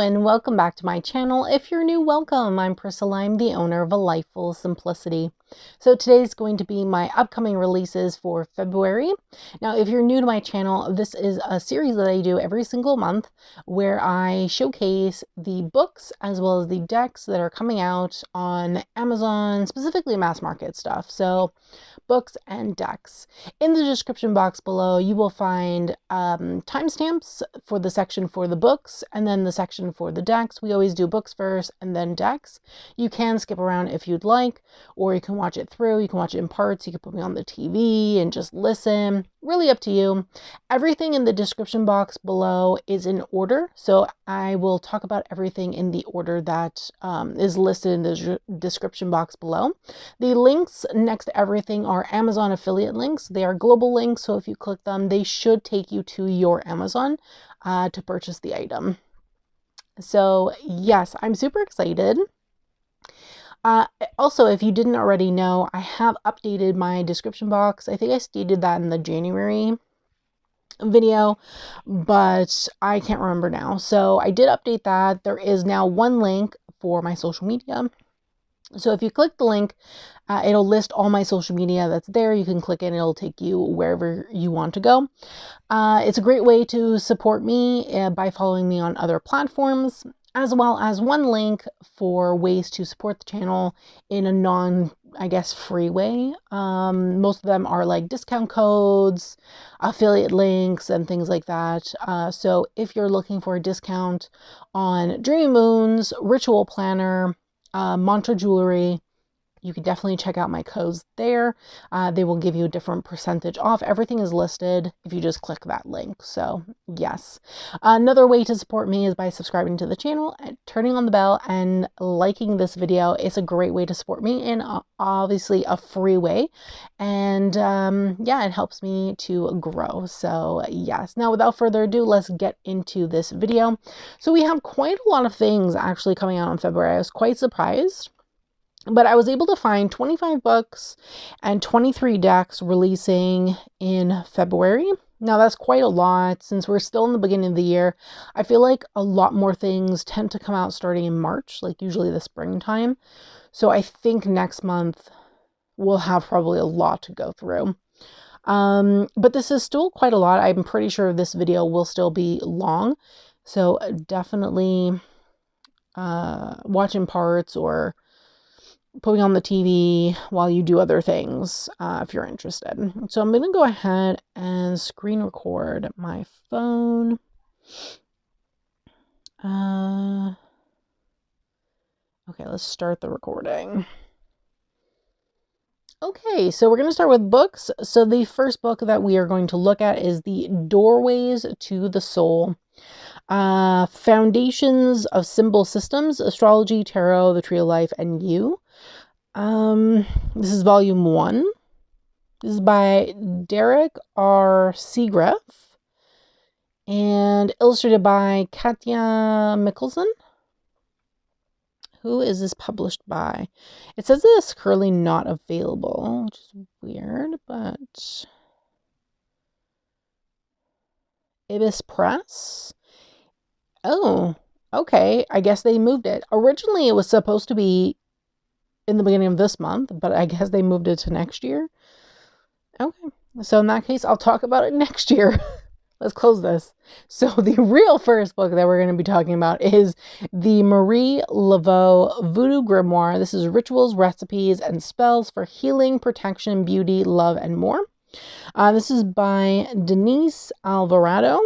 and welcome back to my channel. If you're new, welcome. I'm Priscilla. I'm the owner of A Life Full of Simplicity. So today's going to be my upcoming releases for February. Now, if you're new to my channel, this is a series that I do every single month where I showcase the books as well as the decks that are coming out on Amazon, specifically mass market stuff. So books and decks. In the description box below, you will find timestamps for the section for the books and then the section for the decks. We always do books first and then decks. You can skip around if you'd like, or you can watch it through. You can watch it in parts. You can put me on the TV and just listen. Really up to you. Everything in the description box below is in order, so I will talk about everything in the order that is listed in the description box below. The links next to everything are Amazon affiliate links. They are global links, so if you click them, they should take you to your Amazon to purchase the item. So yes, I'm super excited. Also, if you didn't already know, I have updated my description box. I think I stated that in the January video, but I can't remember now. So I did update that. There is now one link for my social media. So if you click the link, it'll list all my social media that's there. You can click it and it'll take you wherever you want to go. It's a great way to support me by following me on other platforms, as well as one link for ways to support the channel in a free way. Most of them are like discount codes, affiliate links, and things like that. So if you're looking for a discount on Dreamy Moons, Ritual Planner, Mantra Jewelry, you can definitely check out my codes there. They will give you a different percentage off. Everything is listed if you just click that link. So yes. Another way to support me is by subscribing to the channel and turning on the bell and liking this video. It's a great way to support me in obviously a free way. And yeah, it helps me to grow. So yes. Now, without further ado, let's get into this video. So we have quite a lot of things actually coming out in February. I was quite surprised. But I was able to find 25 books and 23 decks releasing in February. Now that's quite a lot since we're still in the beginning of the year. I feel like a lot more things tend to come out starting in March, like usually the springtime. So I think next month we'll have probably a lot to go through. But this is still quite a lot. I'm pretty sure this video will still be long. So definitely watch in parts or putting on the TV while you do other things if you're interested. So I'm going to go ahead and screen record my phone. Okay, let's start the recording. Okay, so we're going to start with books. So the first book that we are going to look at is The Doorways to the Soul. Foundations of Symbol Systems, Astrology, Tarot, The Tree of Life, and You. This is volume 1. This is by Derek R. Seagraff and illustrated by Katja Mikkelsen. Who is this published by? It says that it's currently not available, which is weird, but Ibis Press. Oh, okay. I guess they moved it. Originally, it was supposed to be in the beginning of this month, but I guess they moved it to next year. Okay, so in that case, I'll talk about it next year. Let's close this. So the real first book that we're going to be talking about is the Marie Laveau Voodoo Grimoire. This is rituals, recipes, and spells for healing, protection, beauty, love, and more. This is by Denise Alvarado.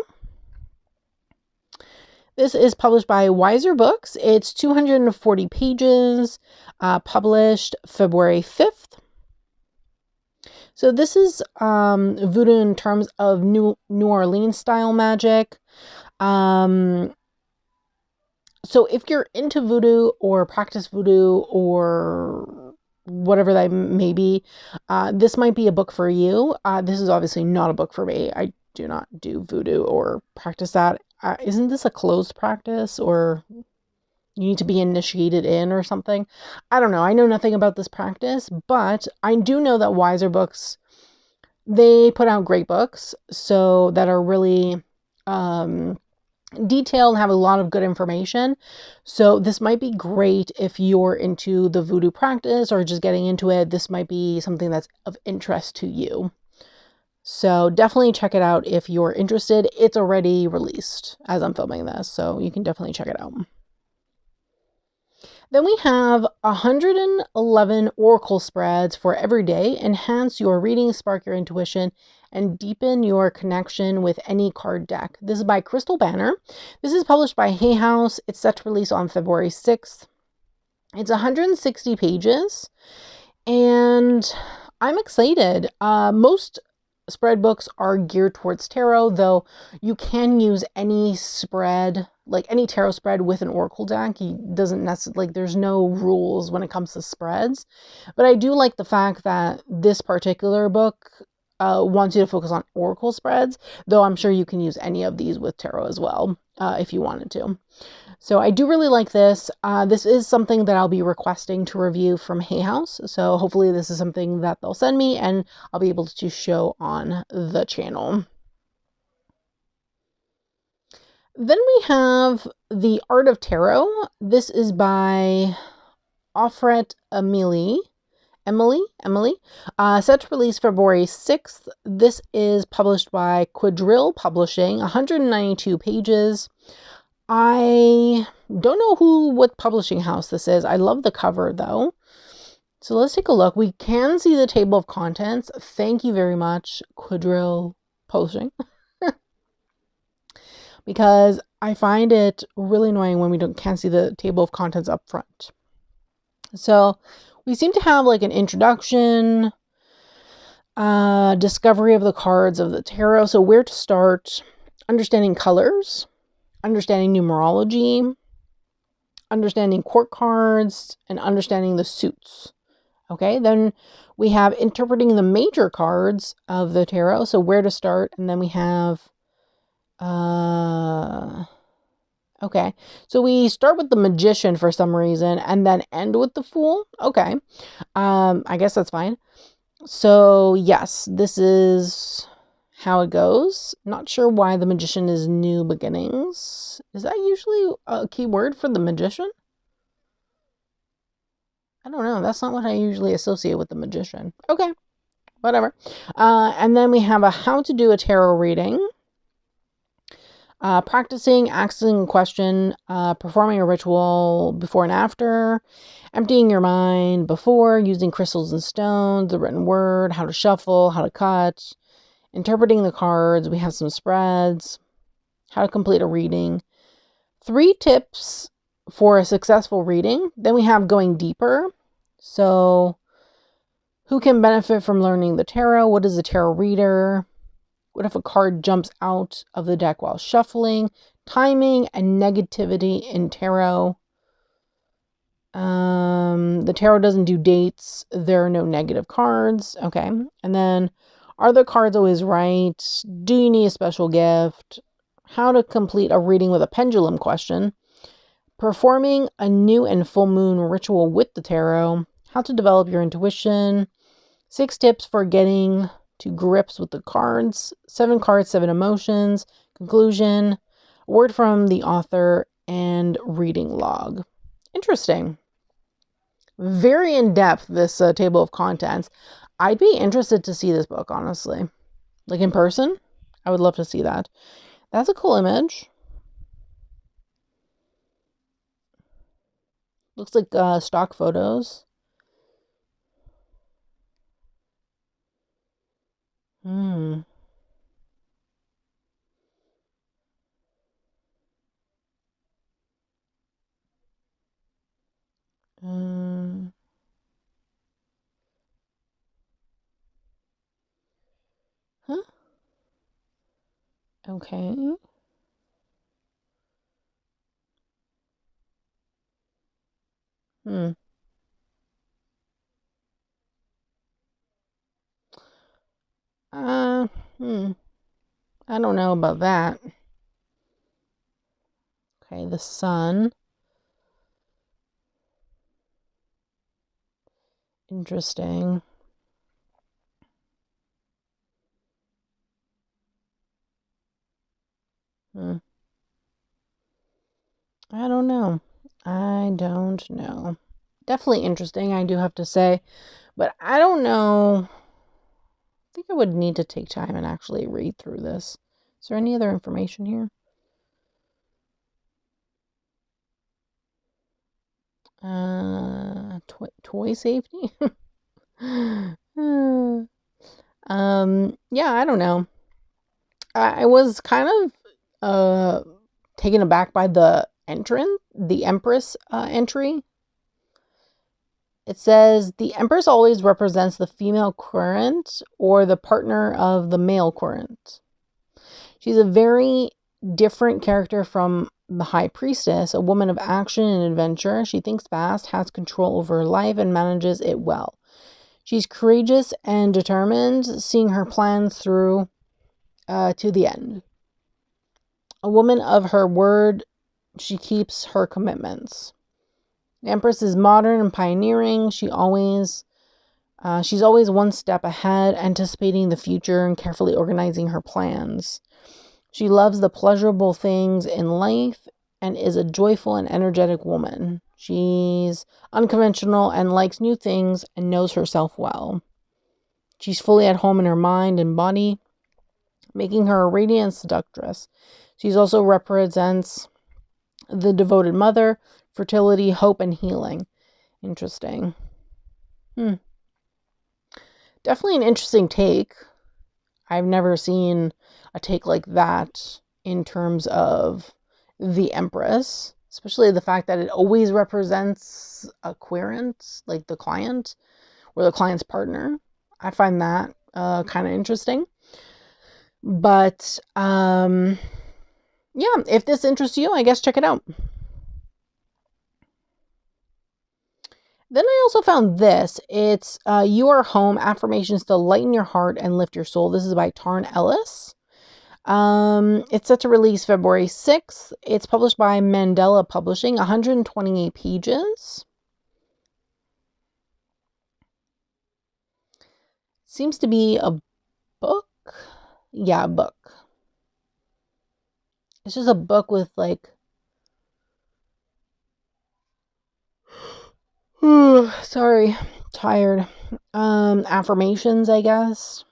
This is published by Wiser Books. It's 240 pages, published February 5th. So this is voodoo in terms of New Orleans style magic. So if you're into voodoo or practice voodoo or whatever that may be, this might be a book for you. This is obviously not a book for me. I do not do voodoo or practice that. Isn't this a closed practice, or you need to be initiated in or something? I don't know. I know nothing about this practice, but I do know that Wiser Books, they put out great books so that are really detailed, have a lot of good information. So this might be great if you're into the voodoo practice or just getting into it. This might be something that's of interest to you. So definitely check it out if you're interested. It's already released as I'm filming this, so you can definitely check it out. Then we have 111 oracle spreads for every day. Enhance your reading, spark your intuition, and deepen your connection with any card deck. This is by Crystal Banner. This is published by Hay House. It's set to release on February 6th. It's 160 pages, and I'm excited. Most spread books are geared towards tarot, though you can use any spread, like any tarot spread with an oracle deck. It doesn't necessarily, like, there's no rules when it comes to spreads. But I do like the fact that this particular book wants you to focus on oracle spreads, though I'm sure you can use any of these with tarot as well, if you wanted to. So I do really like this. This is something that I'll be requesting to review from Hay House. So hopefully this is something that they'll send me and I'll be able to show on the channel. Then we have The Art of Tarot. This is by Offret Emily. Set to release February 6th. This is published by Quadrille Publishing, 192 pages. I don't know what publishing house this is. I love the cover though. So let's take a look. We can see the table of contents. Thank you very much, Quadrille Publishing. Because I find it really annoying when we can't see the table of contents up front. So we seem to have like an introduction, discovery of the cards of the tarot. So where to start, understanding colors, understanding numerology, understanding court cards, and understanding the suits. Okay, then we have interpreting the major cards of the tarot. So where to start, and then we have, okay, so we start with the Magician for some reason, and then end with the Fool. Okay, I guess that's fine. So yes, this is how it goes. Not sure why the Magician is new beginnings. Is that usually a key word for the Magician? I don't know. That's not what I usually associate with the Magician. Okay, whatever. And then we have a how to do a tarot reading. Practicing, asking a question, performing a ritual before and after, emptying your mind before, using crystals and stones, the written word, how to shuffle, how to cut, interpreting the cards. We have some spreads, how to complete a reading, 3 tips for a successful reading. Then we have going deeper. So who can benefit from learning the tarot? What is a tarot reader? What if a card jumps out of the deck while shuffling? Timing and negativity in tarot. The tarot doesn't do dates. There are no negative cards. Okay. And then, are the cards always right? Do you need a special gift? How to complete a reading with a pendulum question. Performing a new and full moon ritual with the tarot. How to develop your intuition. 6 tips for getting to grips with the cards. 7 cards, 7 emotions. Conclusion. Word from the author and reading log. Interesting. Very in-depth, this table of contents. I'd be interested to see this book, honestly. Like in person. I would love to see that. That's a cool image. Looks like stock photos. Hmm. Huh? Okay. Hmm. Uh, hmm. I don't know about that. Okay, the sun. Interesting. Hmm. I don't know. I don't know. Definitely interesting, I do have to say. But I don't know. I think I would need to take time and actually read through this. Is there any other information here? Toy safety? Yeah, I don't know. I was kind of taken aback by the Empress entry. It says the Empress always represents the female current or the partner of the male current. She's a very different character from the High Priestess, a woman of action and adventure. She thinks fast, has control over her life, and manages it well. She's courageous and determined, seeing her plans through to the end. A woman of her word, she keeps her commitments. The Empress is modern and pioneering. She's always one step ahead, anticipating the future and carefully organizing her plans. She loves the pleasurable things in life and is a joyful and energetic woman. She's unconventional and likes new things and knows herself well. She's fully at home in her mind and body, making her a radiant seductress. She also represents the devoted mother, fertility, hope, and healing. Interesting. Definitely an interesting take. I've never seen a take like that in terms of the Empress, especially the fact that it always represents a querent, like the client or the client's partner. I find that kind of interesting. But yeah, if this interests you, I guess check it out. Then I also found this. It's You Are Home, Affirmations to Lighten Your Heart and Lift Your Soul. This is by Tarn Ellis. It's set to release February 6th. It's published by Mandela Publishing, 128 pages. Seems to be a book. Yeah, a book. It's just a book with like sorry, tired. Affirmations, I guess.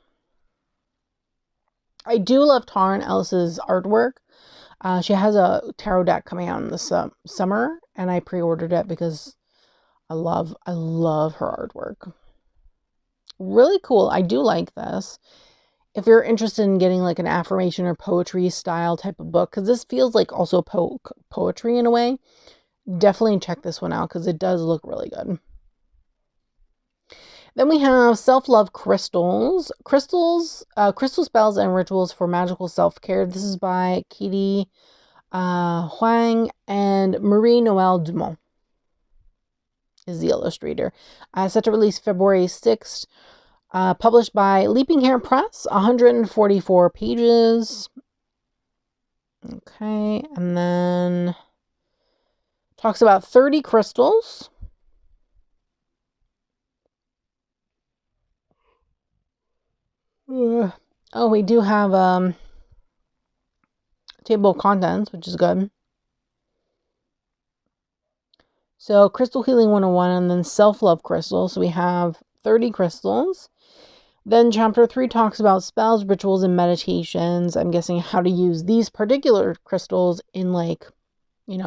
I do love Tarn Ellis's artwork. She has a tarot deck coming out in the summer, and I pre-ordered it because I love her artwork. Really cool. I do like this. If you're interested in getting like an affirmation or poetry style type of book, because this feels like also poetry in a way, definitely check this one out because it does look really good. Then we have Self-Love Crystals. Crystal Spells and Rituals for Magical Self-Care. This is by Katie Huang and Marie-Noelle Dumont is the illustrator. Set to release February 6th. Published by Leaping Hair Press, 144 pages. Okay, and then talks about 30 crystals. Oh, we do have table of contents, which is good. So Crystal Healing 101 and then Self-Love Crystals. So we have 30 crystals. Then chapter 3 talks about spells, rituals, and meditations. I'm guessing how to use these particular crystals in like,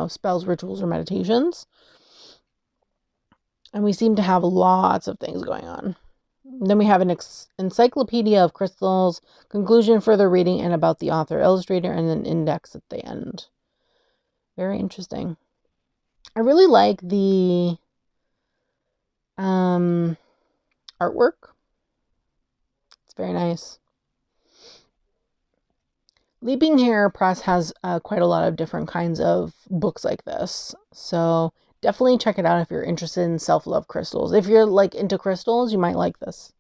spells, rituals, or meditations. And we seem to have lots of things going on. Then we have an encyclopedia of crystals, conclusion, further reading, and about the author, illustrator, and an index at the end. Very interesting. I really like the artwork. It's very nice. Leaping Hair Press has quite a lot of different kinds of books like this. So definitely check it out if you're interested in self-love crystals. If you're like into crystals, you might like this.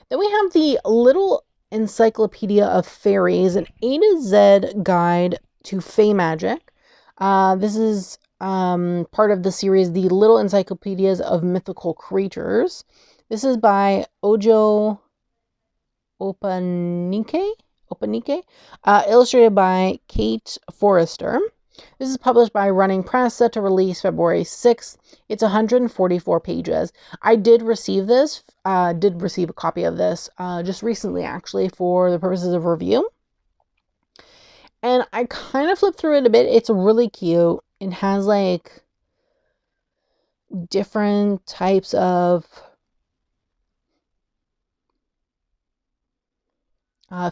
Then we have the Little Encyclopedia of Fairies, an A to Z guide to Fae magic. This is part of the series, The Little Encyclopedias of Mythical Creatures. This is by Ojo Opanike. Opanike, illustrated by Kate Forrester. This is published by Running Press, set to release February 6th. It's 144 pages. I did receive a copy of this just recently, actually, for the purposes of review. And I kind of flipped through it a bit. It's really cute. It has like different types of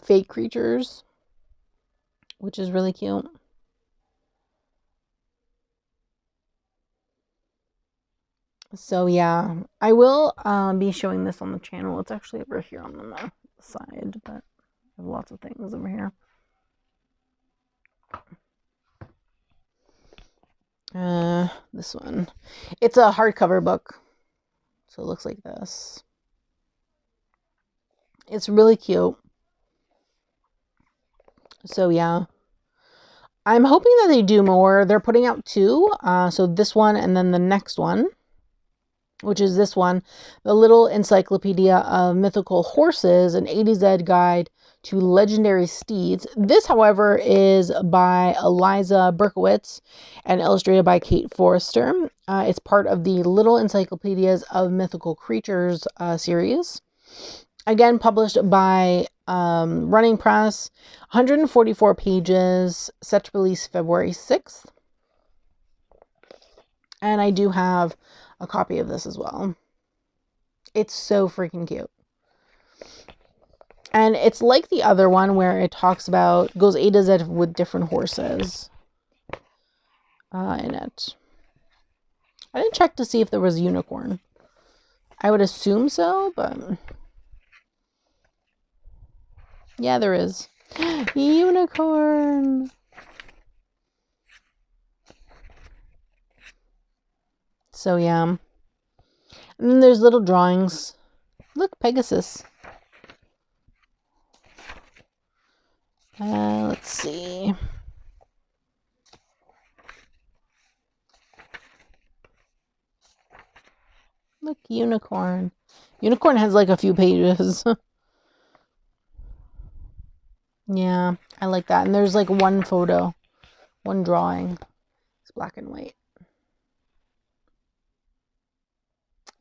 fake creatures, which is really cute. So yeah, I will be showing this on the channel. It's actually over here on the side, but I have lots of things over here. This one. It's a hardcover book. So it looks like this. It's really cute. So yeah. I'm hoping that they do more. They're putting out 2. So this one and then the next one, which is this one, The Little Encyclopedia of Mythical Horses, an A to Z guide to legendary steeds. This, however, is by Eliza Berkowitz and illustrated by Kate Forrester. It's part of the Little Encyclopedias of Mythical Creatures series. Again, published by Running Press, 144 pages, set to release February 6th. And I do have a copy of this as well. It's so freaking cute. And it's like the other one where it talks about, goes A to Z with different horses in it. I didn't check to see if there was a unicorn. I would assume so, but yeah, there is. Unicorn! So yeah. And then there's little drawings. Look, Pegasus. Let's see. Look, unicorn. Unicorn has like a few pages. Yeah, I like that. And there's like one photo, one drawing. It's black and white.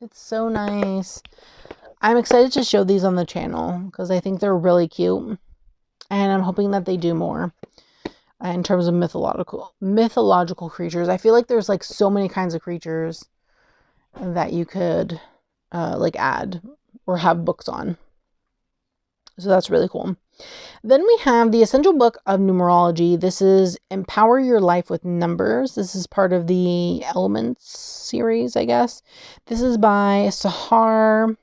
It's so nice. I'm excited to show these on the channel because I think they're really cute. And I'm hoping that they do more in terms of mythological creatures. I feel like there's like so many kinds of creatures that you could like add or have books on. So that's really cool. Then we have the Essential Book of Numerology. This is Empower Your Life with Numbers. This is part of the Elements series, I guess. This is by Sahar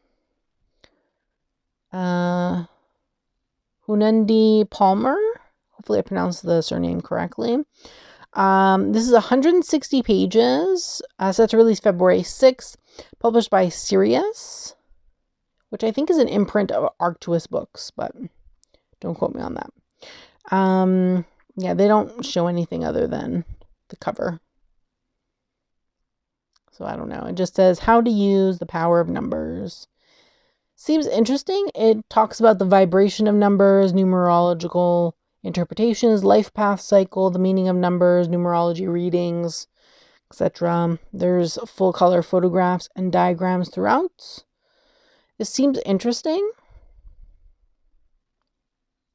Hunundi Palmer. Hopefully I pronounced the surname correctly. This is 160 pages, set to release February 6th, published by Sirius, which I think is an imprint of Arcturus Books, but don't quote me on that. Yeah, they don't show anything other than the cover. So I don't know. It just says how to use the power of numbers. Seems interesting. It talks about the vibration of numbers, numerological interpretations, life path cycle, the meaning of numbers, numerology readings, etc. There's full color photographs and diagrams throughout. This seems interesting.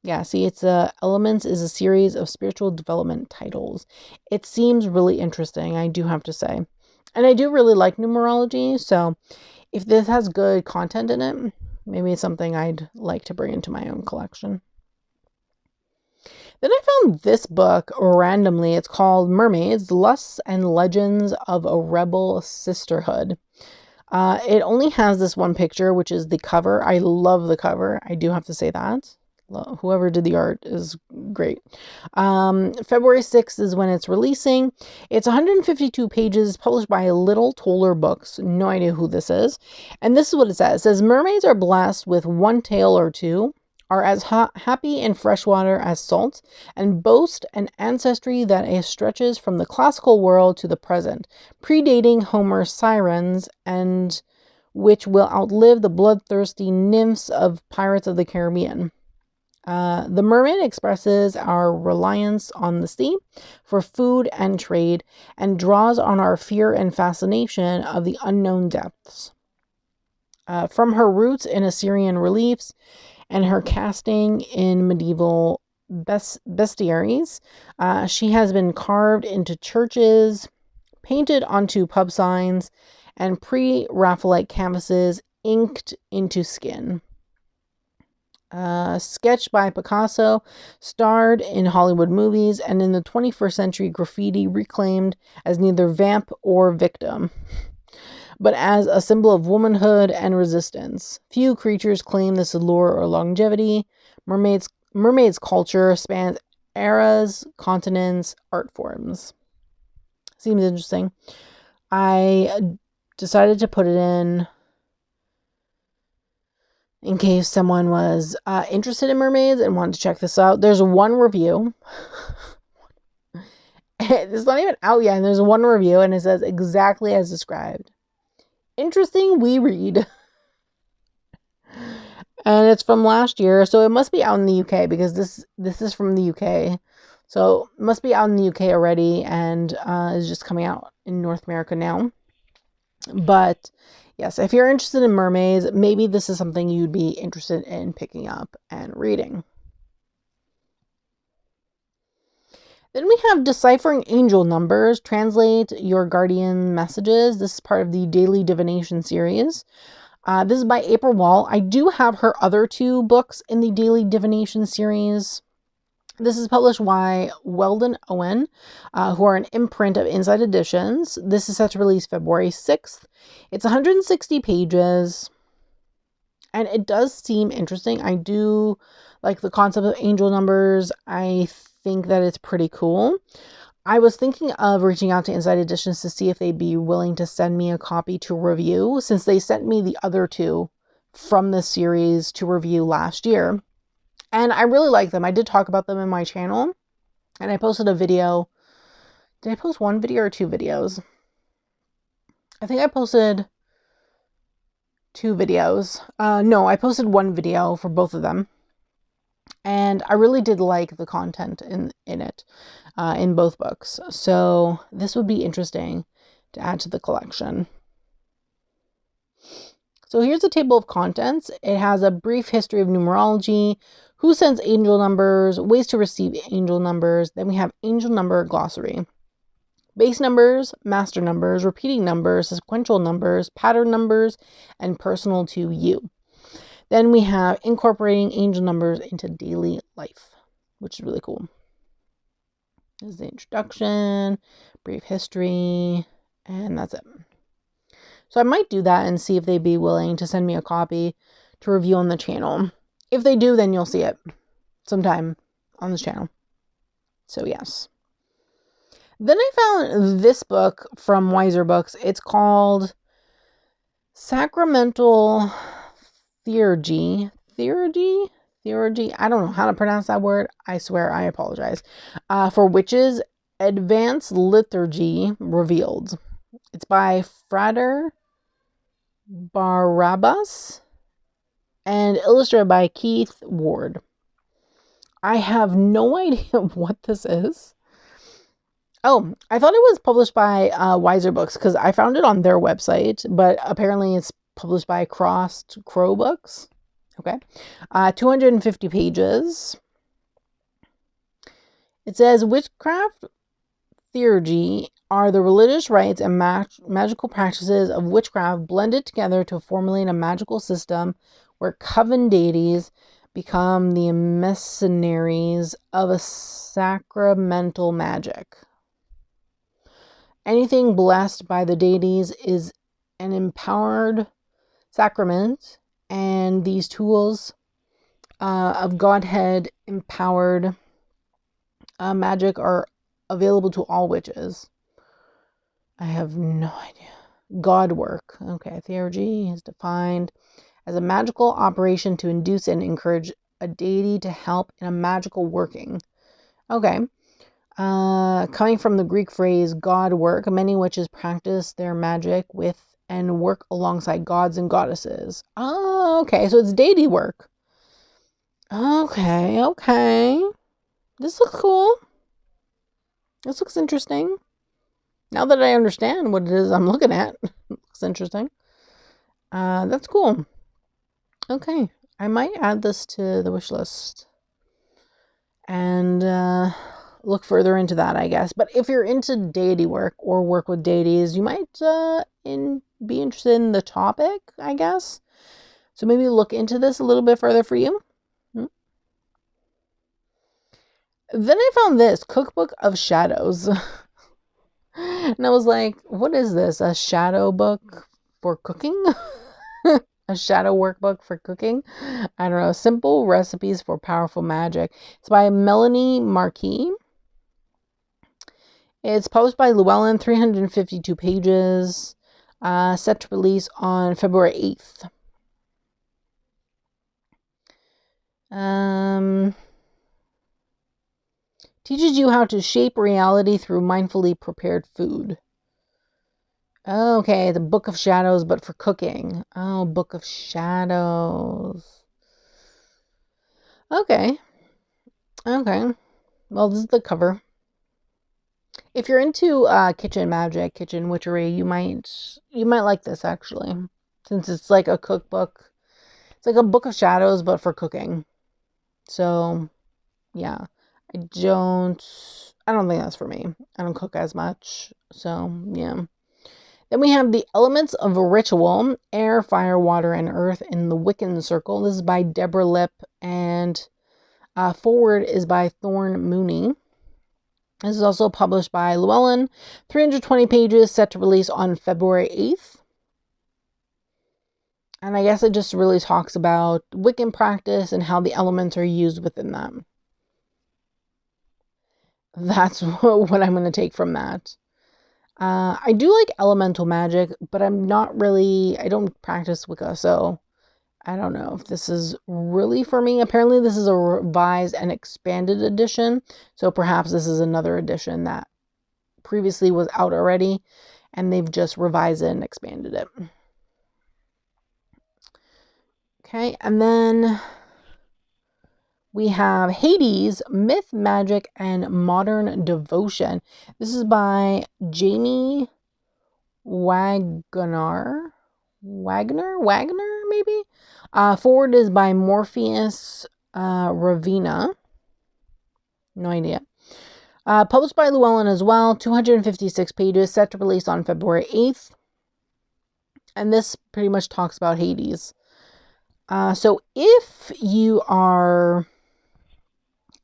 Yeah, see, it's Elements is a series of spiritual development titles. It seems really interesting, I do have to say. And I do really like numerology, so if this has good content in it, maybe it's something I'd like to bring into my own collection. Then I found this book randomly. It's called Mermaids, Lusts and Legends of a Rebel Sisterhood. It only has this one picture, which is the cover. I love the cover. I do have to say that. Whoever did the art is great. February 6th is when it's releasing. It's 152 pages, published by Little Toller Books. No idea who this is. And this is what it says. It says, mermaids are blessed with one tail or two, are as happy in freshwater as salt, and boast an ancestry that stretches from the classical world to the present, predating Homer's sirens, and which will outlive the bloodthirsty nymphs of Pirates of the Caribbean. The mermaid expresses our reliance on the sea for food and trade and draws on our fear and fascination of the unknown depths. From her roots in Assyrian reliefs and her casting in medieval bestiaries, she has been carved into churches, painted onto pub signs, and pre-Raphaelite canvases inked into skin. Sketched by Picasso, starred in Hollywood movies, and in the 21st century graffiti reclaimed as neither vamp or victim, but as a symbol of womanhood and resistance. Few creatures claim this allure or longevity. Mermaids culture spans eras, continents, art forms. Seems interesting. I decided to put it in case someone was interested in mermaids and wanted to check this out. There's one review. It's not even out yet, and there's one review, and it says exactly as described. Interesting we read. And it's from last year, so it must be out in the UK, because this is from the UK. So it must be out in the UK already, and is just coming out in North America now. But yes, if you're interested in mermaids, maybe this is something you'd be interested in picking up and reading. Then we have Deciphering Angel Numbers, Translate Your Guardian Messages. This is part of the Daily Divination series. This is by April Wall. I do have her other two books in the Daily Divination series. This is published by Weldon Owen, who are an imprint of Inside Editions. This is set to release February 6th. It's 160 pages, and it does seem interesting. I do like the concept of angel numbers. I think that it's pretty cool. I was thinking of reaching out to Inside Editions to see if they'd be willing to send me a copy to review, since they sent me the other two from this series to review last year. And I really like them. I did talk about them in my channel, and I posted a video. Did I post one video or two videos? I think I posted two videos. No, I posted one video for both of them. And I really did like the content in it, in both books. So this would be interesting to add to the collection. So here's a table of contents. It has a brief history of numerology, who sends angel numbers, ways to receive angel numbers. Then we have angel number glossary. Base numbers, master numbers, repeating numbers, sequential numbers, pattern numbers, and personal to you. Then we have incorporating angel numbers into daily life, which is really cool. This is the introduction, brief history, and that's it. So I might do that and see if they'd be willing to send me a copy to review on the channel. If they do, then you'll see it sometime on this channel. So yes. Then I found this book from Wiser Books. It's called Sacramental Theurgy. I don't know how to pronounce that word. I swear, I apologize. For Witches, Advanced Liturgy Revealed. It's by Frater Barabbas and illustrated by Keith Ward. I have no idea what this is. Oh, I thought it was published by Wiser Books, because I found it on their website, but apparently it's published by Crossed Crow Books. Okay. 250 pages. It says, witchcraft theurgy are the religious rites and magical practices of witchcraft blended together to formulate a magical system where coven deities become the emissaries of a sacramental magic. Anything blessed by the deities is an empowered sacrament, and these tools of Godhead empowered magic are available to all witches. I have no idea. God work. Okay, theurgy is defined as a magical operation to induce and encourage a deity to help in a magical working. Okay. Coming from the Greek phrase God work, many witches practice their magic with and work alongside gods and goddesses. Oh, okay. So it's deity work. Okay, okay. This looks cool. This looks interesting. Now that I understand what it is I'm looking at, it looks interesting. That's cool. Okay, I might add this to the wish list and look further into that, I guess. But if you're into deity work or work with deities, you might be interested in the topic, I guess. So maybe look into this a little bit further for you. Then I found this Cookbook of Shadows. And I was like, what is this? A shadow book for cooking? A shadow workbook for cooking? I don't know. Simple recipes for powerful magic. It's by Melanie Marquis. It's published by Llewellyn, 352 pages, set to release on February 8th. Teaches you how to shape reality through mindfully prepared food. Okay, the Book of Shadows, but for cooking. Oh, Book of Shadows. Okay. Okay. Well, this is the cover. If you're into kitchen magic, kitchen witchery, you might like this actually, since it's like a cookbook. It's like a Book of Shadows, but for cooking. So, yeah, I don't think that's for me. I don't cook as much, so yeah. Then we have The Elements of a Ritual: Air, Fire, Water, and Earth in the Wiccan Circle. This is by Deborah Lipp, and forward is by Thorne Mooney. This is also published by Llewellyn, 320 pages, set to release on February 8th. And I guess it just really talks about Wiccan practice and how the elements are used within them. That's what I'm going to take from that. I do like elemental magic, but I don't practice Wicca, so I don't know if this is really for me. Apparently this is a revised and expanded edition, so perhaps this is another edition that previously was out already, and they've just revised it and expanded it. Okay, and then we have Hades, Myth, Magic, and Modern Devotion. This is by Jamie Wagner, maybe? Forward is by Morpheus Ravina. No idea. Published by Llewellyn as well, 256 pages, set to release on February 8th. And this pretty much talks about Hades. So if you are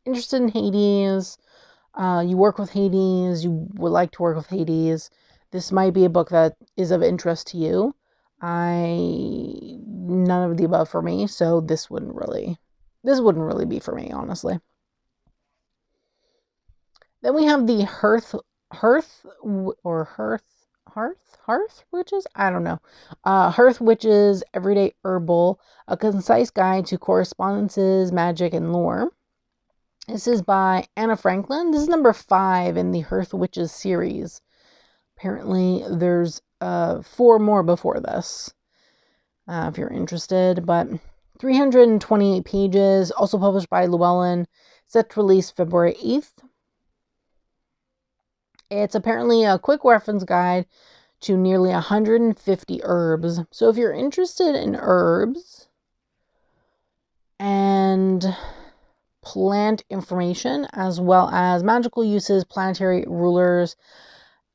interested in Hades, you work with Hades, you would like to work with Hades, this might be a book that is of interest to you. None of the above for me, so this wouldn't really be for me, honestly. Then we have the Hearth Witches? I don't know. Hearth Witches, Everyday Herbal, a concise guide to correspondences, magic, and lore. This is by Anna Franklin. This is number 5 in the Hearth Witches series. Apparently, there's 4 more before this, if you're interested. But 328 pages, also published by Llewellyn, set to release February 8th. It's apparently a quick reference guide to nearly 150 herbs. So if you're interested in herbs and plant information, as well as magical uses, planetary rulers,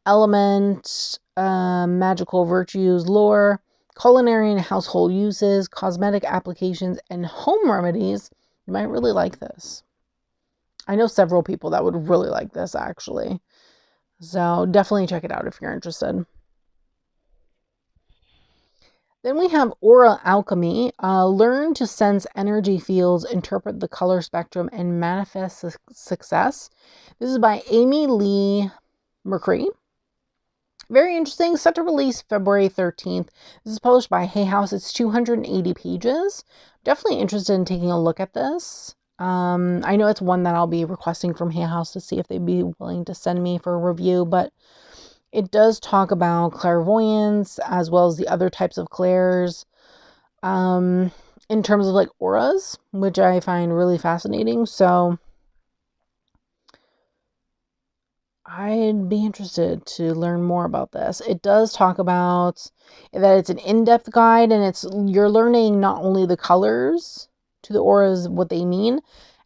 elements, magical virtues, lore, culinary and household uses, cosmetic applications, and home remedies, you might really like this. I know several people that would really like this, actually. So definitely check it out if you're interested. Then we have Aura Alchemy. Learn to sense energy fields, interpret the color spectrum, and manifest success. This is by Amy Lee McCree. Very interesting. Set to release February 13th. This is published by Hay House. It's 280 pages. Definitely interested in taking a look at this. I know it's one that I'll be requesting from Hay House to see if they'd be willing to send me for a review, but it does talk about clairvoyance as well as the other types of clairs. in terms of like auras, which I find really fascinating. So I'd be interested to learn more about this. It does talk about that it's an in-depth guide, and you're learning not only the colors to the auras, what they mean,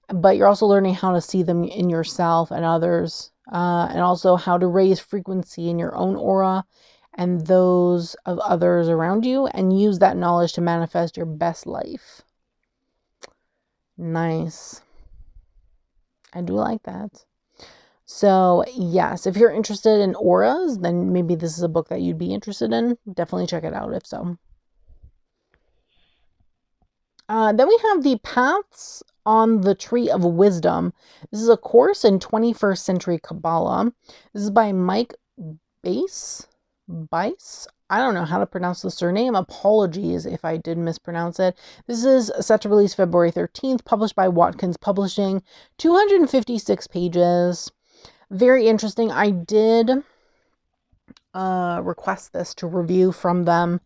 but you're also learning how to see them in yourself and others, and also how to raise frequency in your own aura and those of others around you, and use that knowledge to manifest your best life. Nice. I do like that. So yes, if you're interested in auras, then maybe this is a book that you'd be interested in. Definitely check it out if so. Then we have the Paths on the Tree of Wisdom. This is a course in 21st century Kabbalah. This is by Mike Bice. I don't know how to pronounce the surname. Apologies if I did mispronounce it. This is set to release February 13th, published by Watkins Publishing. 256 pages. Very interesting. I did request this to review from them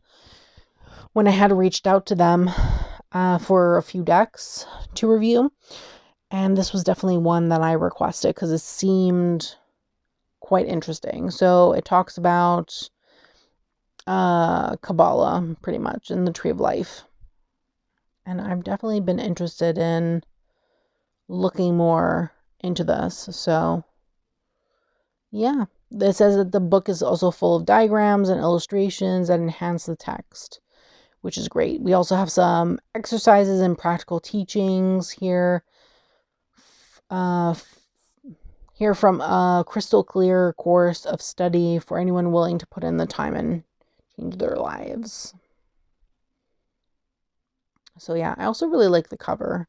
when I had reached out to them for a few decks to review. And this was definitely one that I requested because it seemed quite interesting. So it talks about Kabbalah pretty much and the Tree of Life. And I've definitely been interested in looking more into this. So yeah, it says that the book is also full of diagrams and illustrations that enhance the text, which is great. We also have some exercises and practical teachings here. Here from a crystal clear course of study for anyone willing to put in the time and change their lives. So yeah, I also really like the cover.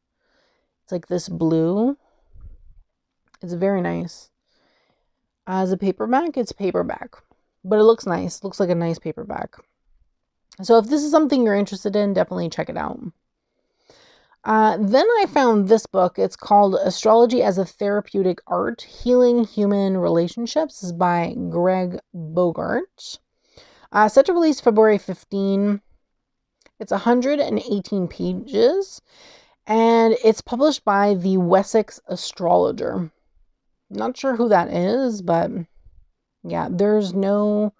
It's like this blue. It's very nice. As a paperback, it's paperback, but it looks nice. It looks like a nice paperback. So if this is something you're interested in, definitely check it out. Then I found this book. It's called Astrology as a Therapeutic Art, Healing Human Relationships. This is by Greg Bogart. Set to release February 15. It's 118 pages, and it's published by the Wessex Astrologer. Not sure who that is, but yeah, there's no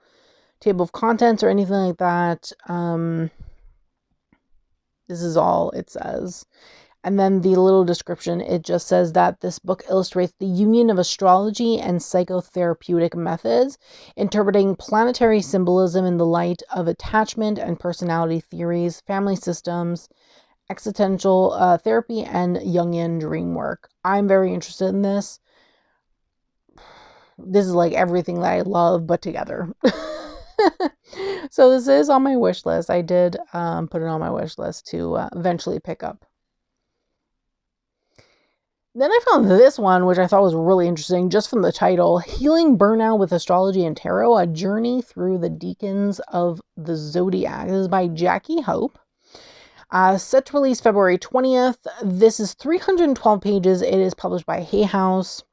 table of contents or anything like that. This is all it says. And then the little description, it just says that this book illustrates the union of astrology and psychotherapeutic methods, interpreting planetary symbolism in the light of attachment and personality theories, family systems, existential therapy, and Jungian dream work. I'm very interested in this. This is like everything that I love, but together. So this is on my wish list. I did put it on my wish list to eventually pick up. Then I found this one, which I thought was really interesting, just from the title, Healing Burnout with Astrology and Tarot, A Journey Through the Decans of the Zodiac. This is by Jackie Hope. Set to release February 20th. This is 312 pages. It is published by Hay House.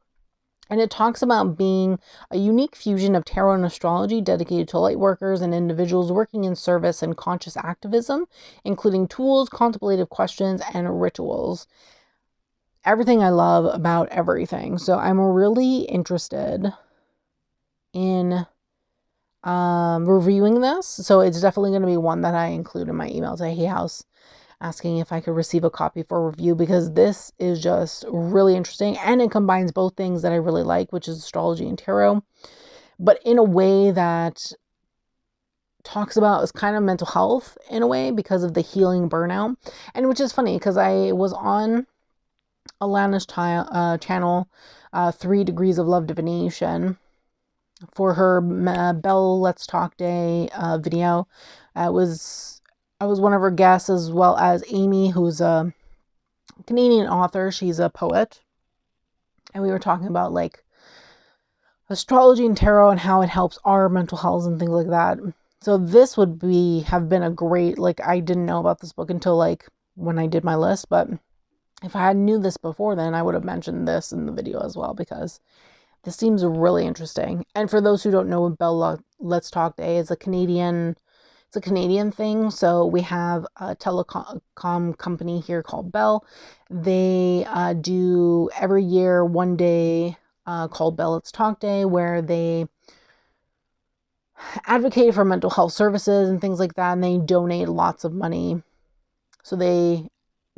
And it talks about being a unique fusion of tarot and astrology dedicated to light workers and individuals working in service and conscious activism, including tools, contemplative questions, and rituals. Everything I love about everything. So I'm really interested in reviewing this. So it's definitely going to be one that I include in my email to Hay House, asking if I could receive a copy for review, because this is just really interesting, and it combines both things that I really like, which is astrology and tarot, but in a way that talks about is kind of mental health in a way because of the healing burnout. And which is funny because I was on Alana's channel, 3 Degrees of Love Divination, for her Bell Let's Talk Day video. I was one of her guests, as well as Amy, who's a Canadian author. She's a poet. And we were talking about like astrology and tarot and how it helps our mental health and things like that. So this would have been a great, like, I didn't know about this book until like when I did my list, but if I had knew this before then, I would have mentioned this in the video as well, because this seems really interesting. And for those who don't know, Bell Let's Talk Day is it's It's a Canadian thing. So we have a telecom company here called Bell. They do every year one day called Bell Let's Talk Day, where they advocate for mental health services and things like that, and they donate lots of money. So they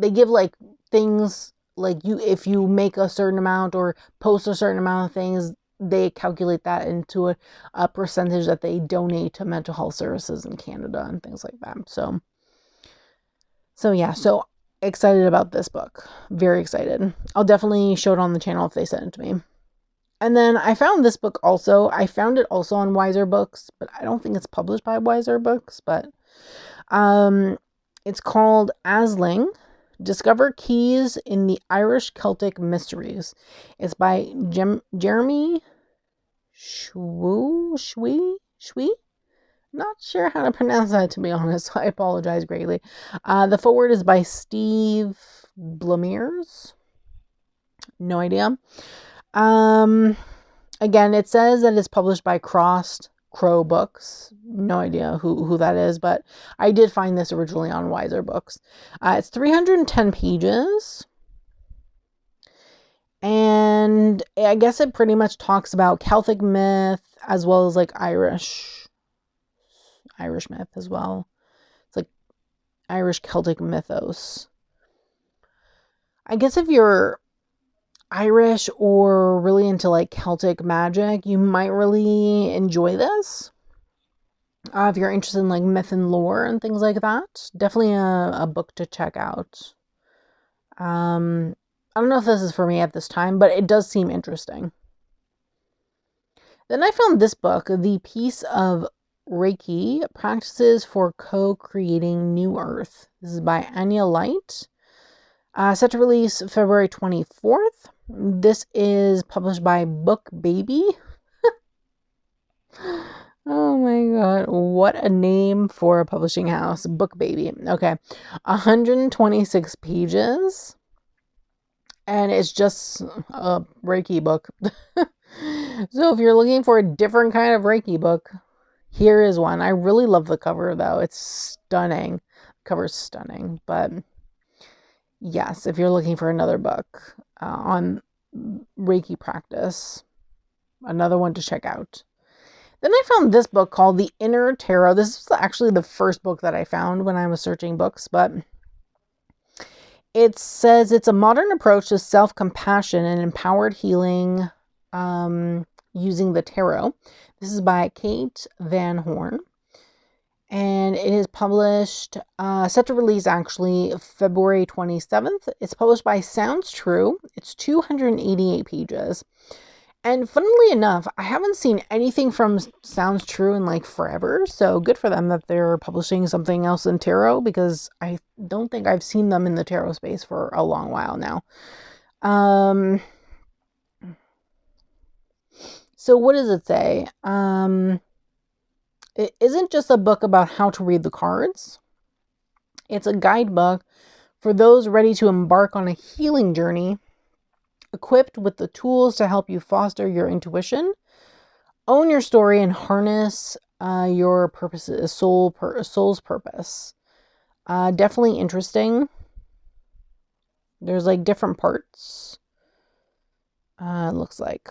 give like things like, if you make a certain amount or post a certain amount of things, they calculate that into a percentage that they donate to mental health services in Canada and things like that. So yeah, so excited about this book. Very excited. I'll definitely show it on the channel if they send it to me. And then I found this book also. I found it also on Wiser Books, but I don't think it's published by Wiser Books, but it's called Asling: Discover Keys in the Irish Celtic Mysteries. It's by Jeremy Shwee? Not sure how to pronounce that, to be honest, so I apologize greatly. The foreword is by Steve Blamiers. No idea. Again, it says that it's published by Crossed Crow Books. No idea who that is, but I did find this originally on Wiser Books. It's 310 pages. And I guess it pretty much talks about Celtic myth as well as like Irish myth as well. It's like Irish Celtic mythos. I guess if you're Irish or really into like Celtic magic, you might really enjoy this. If you're interested in like myth and lore and things like that, definitely a book to check out. I don't know if this is for me at this time, but it does seem interesting. Then I found this book, The Peace of Reiki: Practices for Co-Creating New Earth. This is by Anya Light. Set to release February 24th. This is published by Book Baby. Oh my god, what a name for a publishing house. Book Baby. Okay, 126 pages. And it's just a Reiki book. So if you're looking for a different kind of Reiki book, here is one. I really love the cover though. It's stunning. The cover's stunning. But yes, if you're looking for another book on Reiki practice, another one to check out. Then I found this book called The Inner Tarot. This is actually the first book that I found when I was searching books, but it says it's a modern approach to self-compassion and empowered healing using the tarot. This is by Kate Van Horn. And it is published, set to release actually February 27th. It's published by Sounds True. It's 288 pages. And funnily enough, I haven't seen anything from Sounds True in like forever. So good for them that they're publishing something else in tarot, because I don't think I've seen them in the tarot space for a long while now. So what does it say? It isn't just a book about how to read the cards. It's a guidebook for those ready to embark on a healing journey, equipped with the tools to help you foster your intuition, own your story, and harness your soul's purpose. Definitely interesting. There's like different parts. It looks like.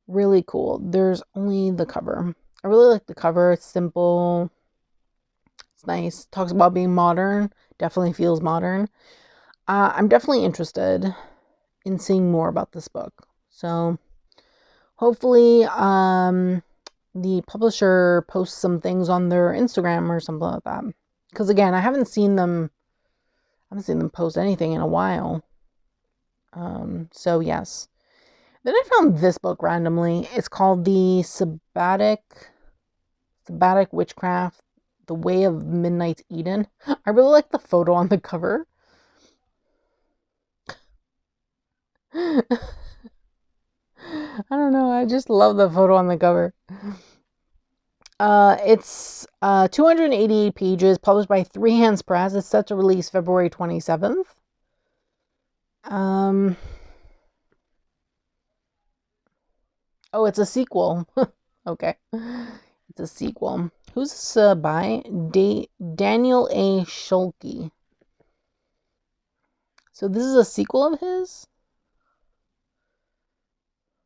Really cool. There's only the cover. I really like the cover. It's simple. It's nice. Talks about being modern. Definitely feels modern. I'm definitely interested in seeing more about this book. So hopefully the publisher posts some things on their Instagram or something like that. Because again, I haven't seen them post anything in a while. So yes. Then I found this book randomly. It's called The Sabbatic Witchcraft: The Way of Midnight's Eden. I really like the photo on the cover. I don't know. I just love the photo on the cover. It's 288 pages, published by Three Hands Press. It's set to release February 27th. Oh, it's a sequel. Okay. it's a sequel. Who's this by? Daniel A. Schulke. So this is a sequel of his?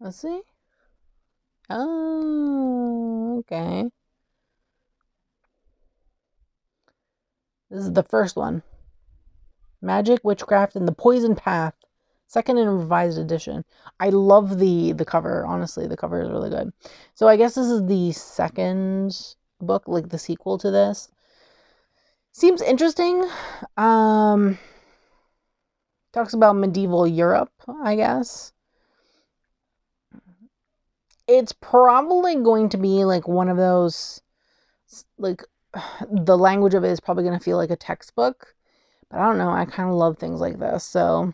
Let's see. Oh, okay. This is the first one. Magic, Witchcraft, and the Poison Path. Second and revised edition. I love the cover. Honestly, the cover is really good. So I guess this is the second book, like the sequel to this. Seems interesting. Talks about medieval Europe, I guess. It's probably going to be like one of those, like, the language of it is probably going to feel like a textbook. But I don't know. I kind of love things like this. So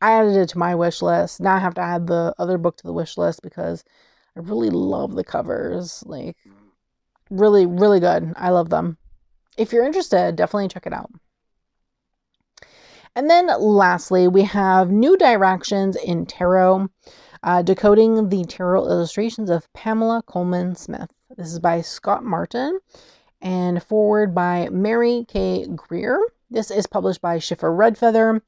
I added it to my wish list. Now I have to add the other book to the wish list because I really love the covers. Like, really, really good. I love them. If you're interested, definitely check it out. And then lastly, we have New Directions in Tarot, Decoding the Tarot Illustrations of Pamela Coleman Smith. This is by Scott Martin and forward by Mary K. Greer. This is published by Schiffer Redfeather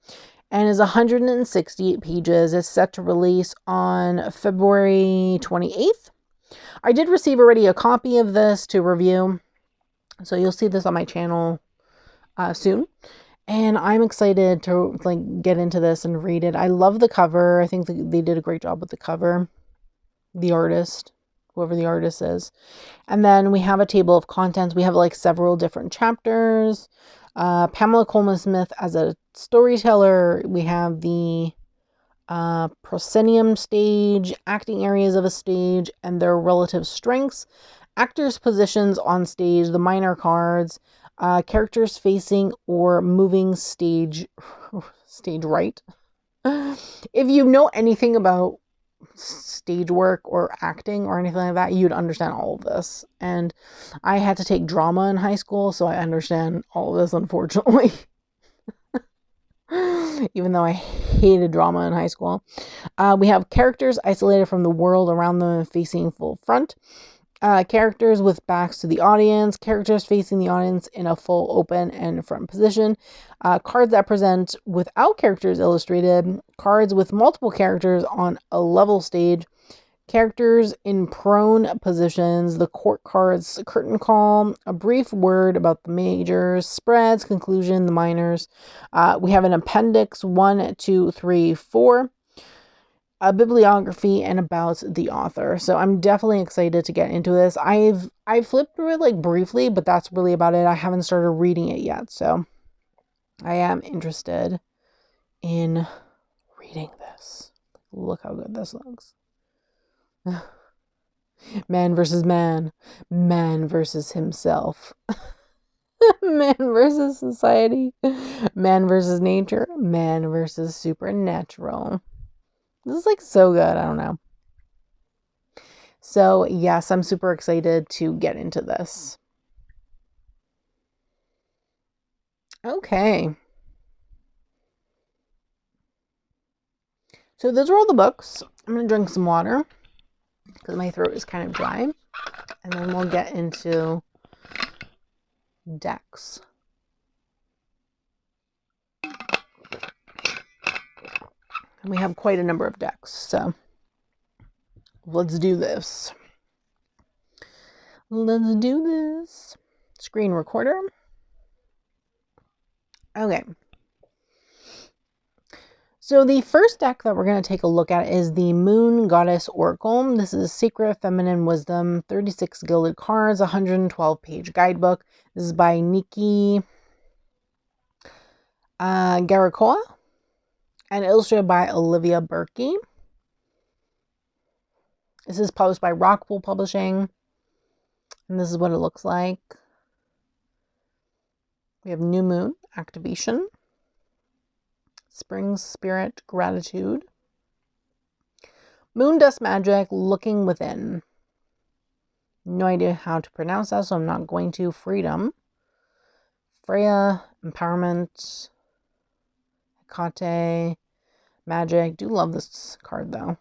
and is 168 pages. It's set to release on February 28th. I did receive already a copy of this to review, so you'll see this on my channel soon. And I'm excited to get into this and read it. I love the cover. I think they did a great job with the cover. The artist, whoever the artist is. And then we have a table of contents. We have several different chapters. Pamela Coleman Smith as a storyteller. We have the proscenium stage, acting areas of a stage, and their relative strengths. Actors' positions on stage, the minor cards. Characters facing or moving stage right. If you know anything about stage work or acting or anything like that, you'd understand all of this. And I had to take drama in high school, so I understand all of this, unfortunately. Even though I hated drama in high school. We have characters isolated from the world around them and facing full front. Characters with backs to the audience, characters facing the audience in a full open and front position, cards that present without characters illustrated, cards with multiple characters on a level stage, characters in prone positions, the court cards, curtain call, a brief word about the majors, spreads, conclusion, the minors. We have an appendix 1, 2, 3, 4. A bibliography and about the author. So I'm definitely excited to get into this. I've flipped through it briefly, but that's really about it. I haven't started reading it yet, so I am interested in reading this. Look how good this looks. Man versus man. Man versus himself. Man versus society. Man versus nature. Man versus supernatural. This is so good. I don't know. So yes, I'm super excited to get into this. Okay. So those are all the books. I'm going to drink some water because my throat is kind of dry. And then we'll get into decks. And we have quite a number of decks, so let's do this. Let's do this. Screen recorder. Okay. So the first deck that we're going to take a look at is the Moon Goddess Oracle. This is Sacred Feminine Wisdom, 36 gilded cards, 112-page guidebook. This is by Nikki Garakoa and illustrated by Olivia Berkey. This is published by Rockpool Publishing. And this is what it looks like. We have New Moon, Activation. Spring Spirit, Gratitude. Moon Dust Magic, Looking Within. No idea how to pronounce that, so I'm not going to. Freedom. Freya, Empowerment. Hecate, Magic. Do love this card, though.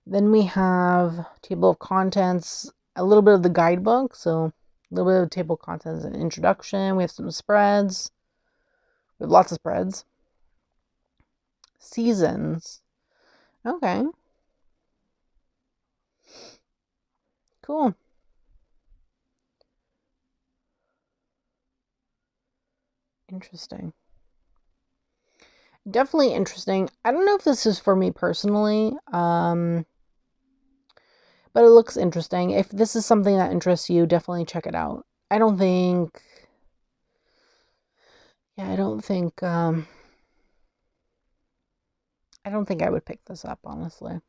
Then we have Table of Contents, a little bit of the guidebook. So a little bit of table of contents and introduction. We have some spreads. We have lots of spreads. Seasons. Okay. Cool. Interesting. Definitely interesting. I don't know if this is for me personally, but it looks interesting. If this is something that interests you, definitely check it out. I don't think I don't think I would pick this up, honestly.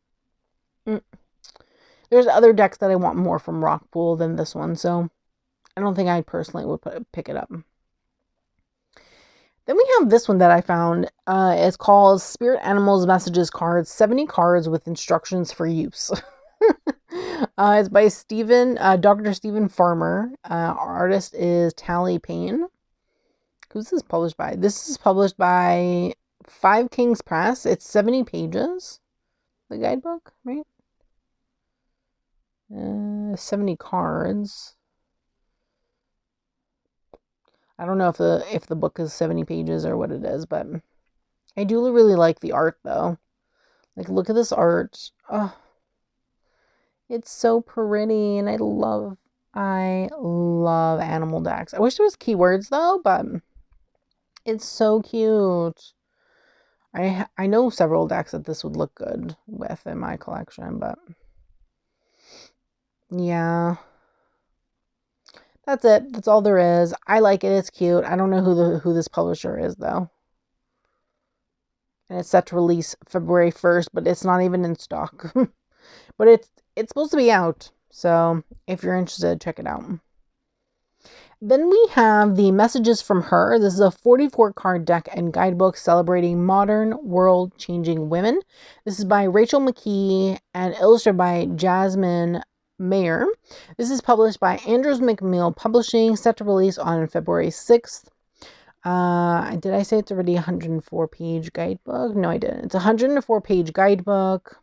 There's other decks that I want more from Rockpool than this one, so I don't think I personally would pick it up. Then we have this one that I found. It's called Spirit Animals Messages Cards, 70 cards with instructions for use. It's by Dr. Stephen Farmer. Our artist is Tally Payne. Who's this published by? This is published by Five Kings Press. It's 70 pages. The guidebook, right? 70 cards. I don't know if the book is 70 pages or what it is, but I do really like the art though. Like, look at this art. Oh, it's so pretty, and I love animal decks. I wish there was keywords though, but it's so cute. I know several decks that this would look good with in my collection, but yeah. That's it. That's all there is. I like it. It's cute. I don't know who this publisher is though. And it's set to release February 1st, but it's not even in stock. But it's supposed to be out. So if you're interested, check it out. Then we have the Messages from Her. This is a 44 card deck and guidebook celebrating modern world changing women. This is by Rachel McKee and illustrated by Jasmine Mayer. This is published by Andrews McMill Publishing, set to release on February 6th. Did I say it's already a 104 page guidebook? No, I didn't. It's a 104 page guidebook.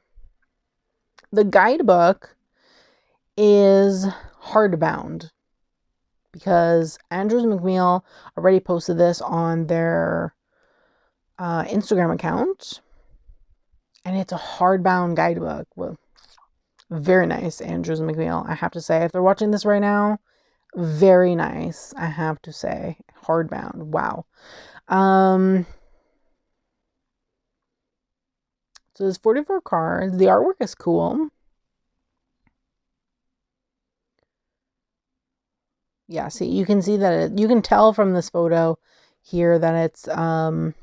The guidebook is hardbound because Andrews McMill already posted this on their Instagram account, and it's a hardbound guidebook. Well, very nice, Andrews McMill. I have to say, if they're watching this right now, very nice. I have to say, hardbound. Wow. So there's 44 cards. The artwork is cool. Yeah, see, you can see that you can tell from this photo here that it's hardbound.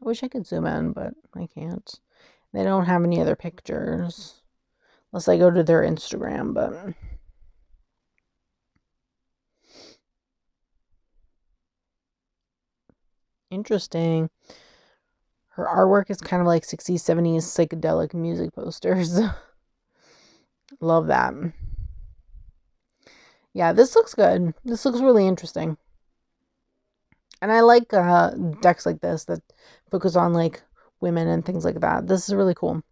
I wish I could zoom in, but I can't. They don't have any other pictures unless I go to their Instagram, but interesting. Her artwork is kind of like 60s, 70s psychedelic music posters. Love that. Yeah, this looks good. This looks really interesting. And I like decks like this that focus on like women and things like that. This is really cool.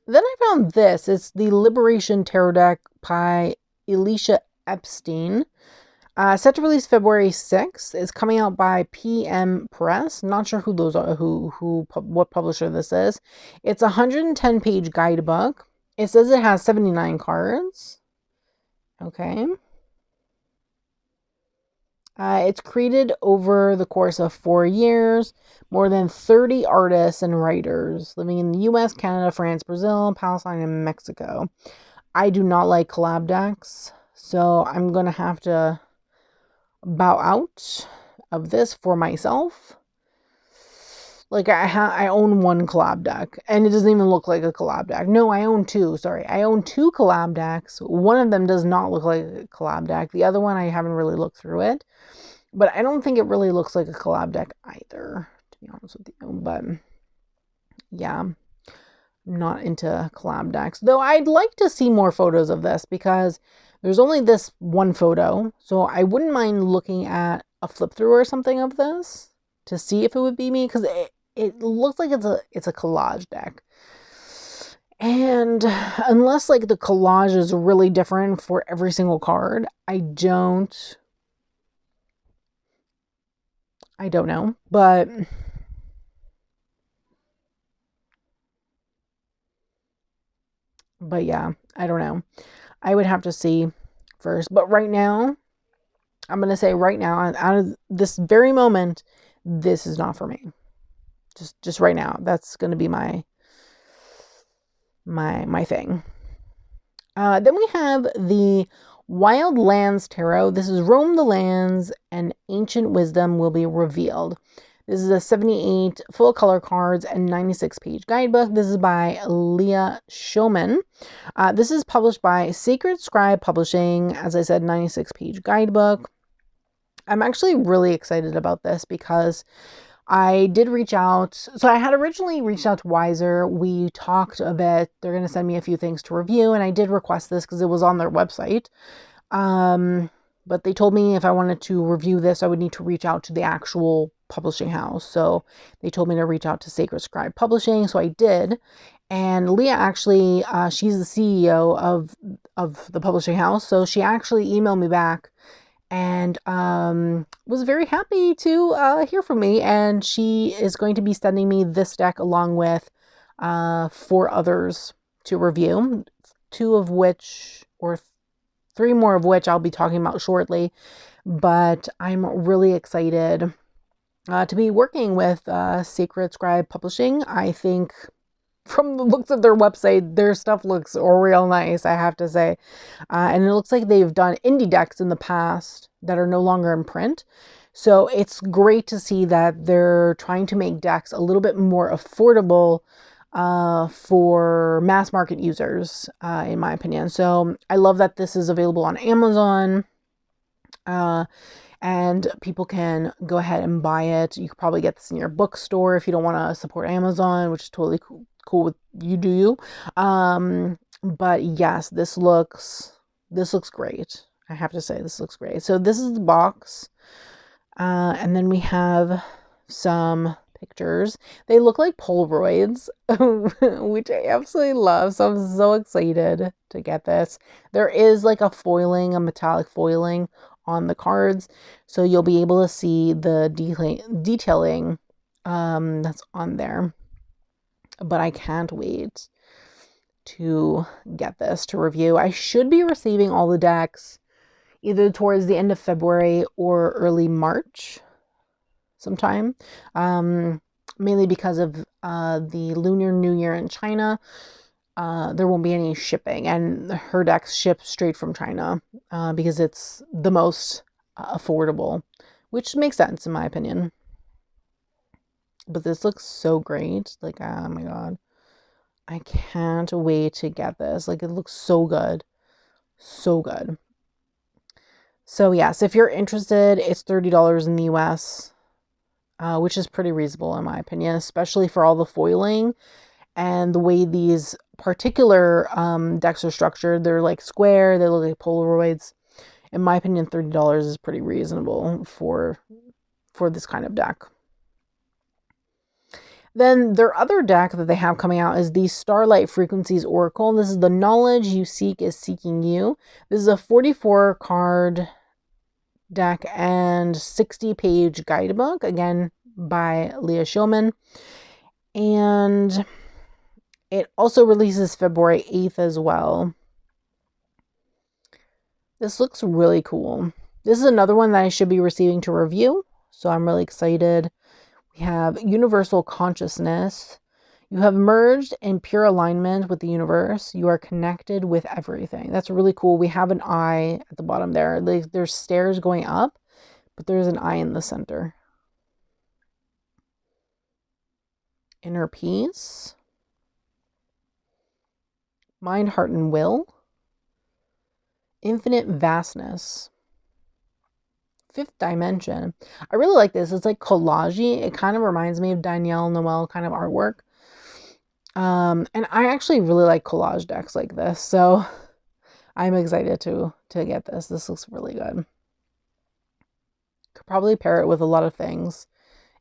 Then I found this. It's the Liberation Tarot deck by Alicia Epstein. Set to release February 6th. It's coming out by PM Press. Not sure who those are, what publisher this is. It's a 110 page guidebook. It says it has 79 cards. Okay. It's created over the course of 4 years. More than 30 artists and writers living in the US, Canada, France, Brazil, Palestine, and Mexico. I do not like collab decks, so I'm going to have to bow out of this for myself. Like, I own one collab deck, and it doesn't even look like a collab deck. No, I own two. Sorry, I own two collab decks. One of them does not look like a collab deck. The other one, I haven't really looked through it, but I don't think it really looks like a collab deck either, to be honest with you. But yeah, I'm not into collab decks, though. I'd like to see more photos of this because there's only this one photo, so I wouldn't mind looking at a flip through or something of this to see if it would be me, because it looks like it's a collage deck. And unless like the collage is really different for every single card, I don't know, but yeah, I don't know. I would have to see first. But right now, I'm going to say right now, out of this very moment, this is not for me. Just right now. That's going to be my thing. Then we have the Wild Lands Tarot. This is Roam the Lands and Ancient Wisdom will be revealed. This is a 78 full color cards and 96 page guidebook. This is by Leah Shulman. This is published by Sacred Scribe Publishing. As I said, 96 page guidebook. I'm actually really excited about this because I did reach out. So I had originally reached out to Wiser. We talked a bit. They're going to send me a few things to review. And I did request this because it was on their website. But they told me if I wanted to review this, I would need to reach out to the actual publishing house. So they told me to reach out to Sacred Scribe Publishing. So I did. And Leah actually, she's the CEO of the publishing house. So she actually emailed me back and was very happy to hear from me. And she is going to be sending me this deck along with 4 others to review, 2 of which, or 3 more of which I'll be talking about shortly. But I'm really excited to be working with Sacred Scribe Publishing. I think from the looks of their website, their stuff looks real nice, I have to say. And it looks like they've done indie decks in the past that are no longer in print. So it's great to see that they're trying to make decks a little bit more affordable for mass market users, in my opinion. So I love that this is available on Amazon. And people can go ahead and buy it. You could probably get this in your bookstore if you don't want to support Amazon, which is totally cool with you, do you. But yes, this looks great. I have to say, this looks great. So this is the box. And then we have some pictures. They look like Polaroids, which I absolutely love. So I'm so excited to get this. There is like a metallic foiling on the cards. So you'll be able to see the detailing that's on there. But I can't wait to get this to review. I should be receiving all the decks either towards the end of February or early March sometime. Mainly because of the Lunar New Year in China. There won't be any shipping, and her decks ship straight from China because it's the most affordable, which makes sense in my opinion. But this looks so great. Like, oh my god, I can't wait to get this. Like, it looks so good. So good. So yes, if you're interested, it's $30 in the US, which is pretty reasonable in my opinion, especially for all the foiling and the way these particular decks are structured. They're like square, they look like Polaroids. In my opinion, $30 is pretty reasonable for this kind of deck. Then their other deck that they have coming out is the Starlight Frequencies Oracle. This is The Knowledge You Seek is Seeking You. This is a 44 card deck and 60 page guidebook, again by Leah Shulman. And it also releases February 8th as well. This looks really cool. This is another one that I should be receiving to review, so I'm really excited. We have Universal Consciousness. You have merged in pure alignment with the universe. You are connected with everything. That's really cool. We have an eye at the bottom there. Like, there's stairs going up, but there's an eye in the center. Inner peace. Mind, heart, and will. Infinite vastness. Fifth dimension. I really like this. It's like collagey. It kind of reminds me of Danielle Noel kind of artwork. And I actually really like collage decks like this, so I'm excited to get this. This looks really good. Could probably pair it with a lot of things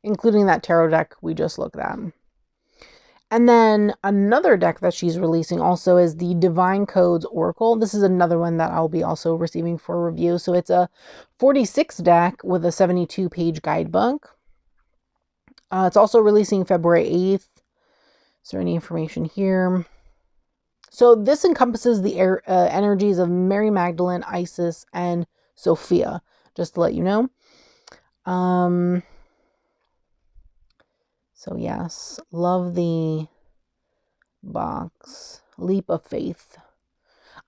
including that tarot deck we just looked at. And then another deck that she's releasing also is the Divine Codes Oracle. This is another one that I'll be also receiving for review. So it's a 46 deck with a 72-page guidebook. It's also releasing February 8th. Is there any information here? So this encompasses the energies of Mary Magdalene, Isis, and Sophia, just to let you know. So yes, love the box. Leap of Faith.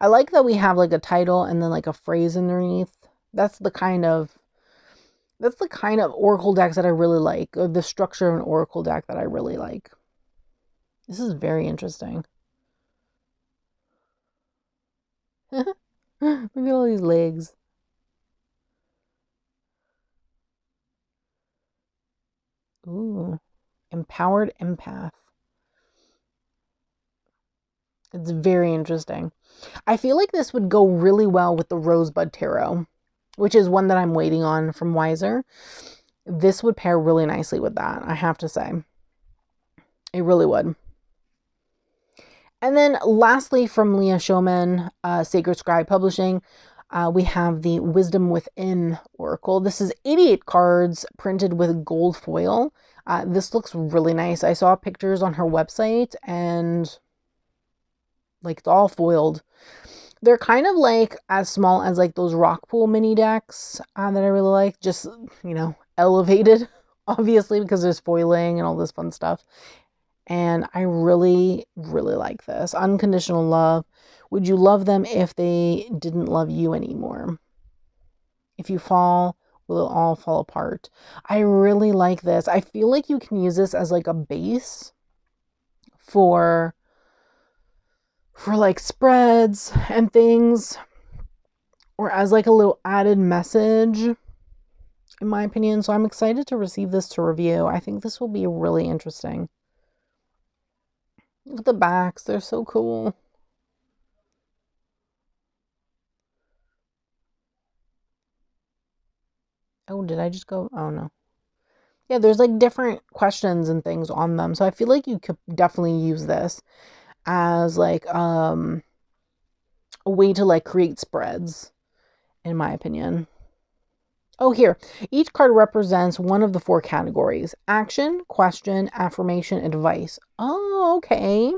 I like that we have like a title and then like a phrase underneath. That's the kind of oracle decks that I really like, or the structure of an oracle deck that I really like. This is very interesting. Look at all these legs. Ooh, empowered empath. It's very interesting. I feel like this would go really well with the Rosebud Tarot, which is one that I'm waiting on from Wiser. This would pair really nicely with that, I have to say. It really would. And then lastly, from Leah Showman, Sacred Scribe Publishing, we have the Wisdom Within Oracle. This is 88 cards printed with gold foil. This looks really nice. I saw pictures on her website and like it's all foiled. They're kind of like as small as like those rock pool mini decks that I really like. Just, you know, elevated, obviously, because there's foiling and all this fun stuff. And I really, really like this. Unconditional love. Would you love them if they didn't love you anymore? If you fall, will it all fall apart? I really like this. I feel like you can use this as like a base for like spreads and things, or as like a little added message, in my opinion. So I'm excited to receive this to review. I think this will be really interesting. Look at the backs. They're so cool. Oh, did I just go? Oh, no. Yeah, there's like different questions and things on them. So I feel like you could definitely use this as like a way to like create spreads, in my opinion. Oh, here. Each card represents one of the 4 categories: action, question, affirmation, advice. Oh, okay.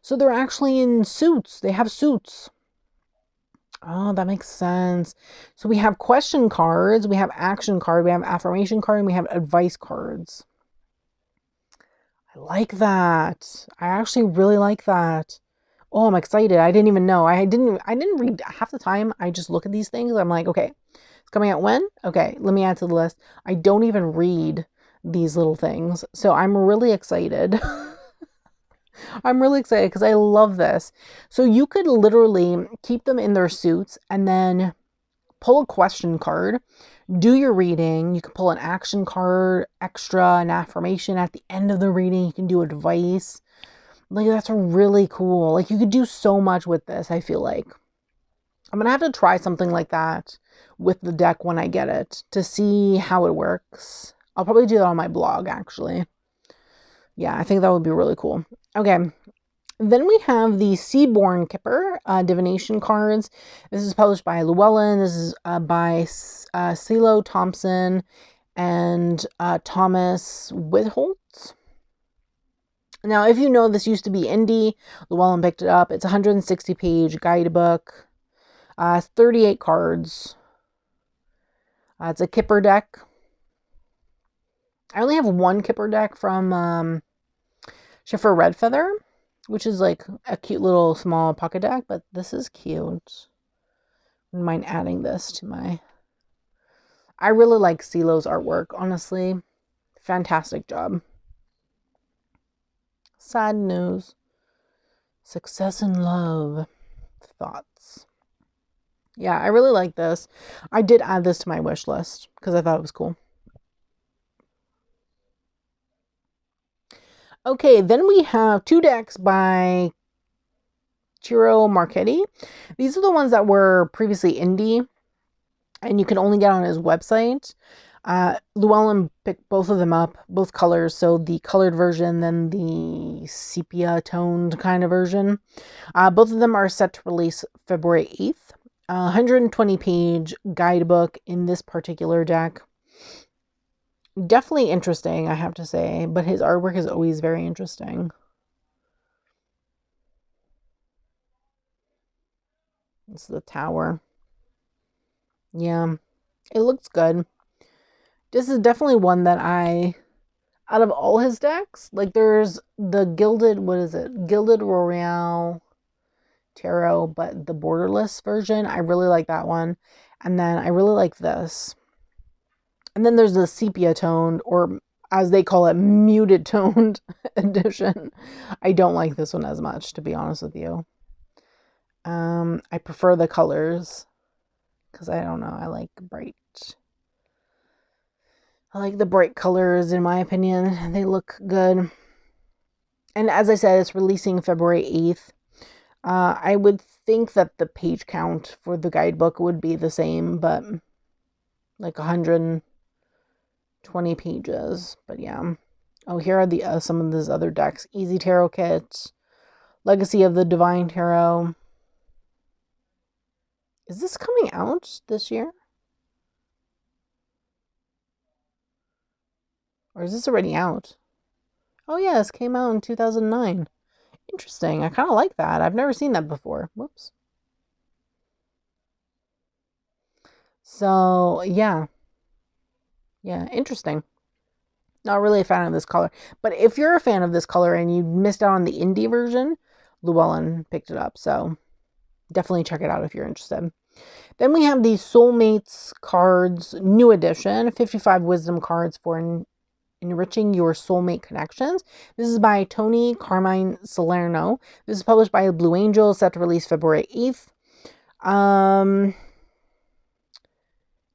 So they're actually in suits. They have suits. Oh, that makes sense. So we have question cards, we have action card, we have affirmation card, and we have advice cards. I like that. I actually really like that. Oh, I'm excited. I didn't even know. I didn't read half the time. I just look at these things. I'm like, okay, it's coming out when? Okay, let me add to the list. I don't even read these little things. So I'm really excited. I'm really excited because I love this. So you could literally keep them in their suits and then pull a question card, do your reading. You can pull an action card, extra, an affirmation at the end of the reading. You can do advice. Like, that's really cool. Like, you could do so much with this, I feel like. I'm going to have to try something like that with the deck when I get it to see how it works. I'll probably do that on my blog, actually. Yeah, I think that would be really cool. Okay, then we have the Seaborn Kipper divination cards. This is published by Llewellyn. This is by CeeLo Thompson and Thomas Witholtz. Now, if you know, this used to be indie. Llewellyn picked it up. It's a 160-page guidebook. 38 cards. It's a Kipper deck. I only have one Kipper deck from Schiffer Red Feather, which is like a cute little small pocket deck, but this is cute. I wouldn't mind adding this to my... I really like CeeLo's artwork, honestly. Fantastic job. Sad news. Success in love. Thoughts. Yeah, I really like this. I did add this to my wish list because I thought it was cool. Okay, then we have 2 decks by Ciro Marchetti. These are the ones that were previously indie, and you can only get on his website. Llewellyn picked both of them up, both colors. So the colored version, then the sepia toned kind of version. Both of them are set to release February 8th. 120 page guidebook in this particular deck. Definitely interesting, I have to say, but his artwork is always very interesting. It's the tower. Yeah, it looks good. This is definitely one that out of all his decks, like there's the Gilded, what is it? Gilded Royale Tarot, but the borderless version. I really like that one. And then I really like this. And then there's the sepia toned, or as they call it, muted toned edition. I don't like this one as much, to be honest with you. I prefer the colors because I don't know. I like the bright colors, in my opinion. They look good. And as I said, it's releasing February 8th. I would think that the page count for the guidebook would be the same, but like 120 pages. But yeah. Oh, here are the some of these other decks. Easy Tarot Kit, Legacy of the Divine Tarot. Is this coming out this year? Or is this already out? Oh yeah, this came out in 2009. Interesting. I kind of like that. I've never seen that before. Whoops. So, yeah. Yeah, interesting. Not really a fan of this color. But if you're a fan of this color and you missed out on the indie version, Llewellyn picked it up. So, definitely check it out if you're interested. Then we have the Soulmates cards, new edition, 55 wisdom cards for enriching your soulmate connections. This is by Tony Carmine Salerno. This is published by Blue Angel, set to release February 8th.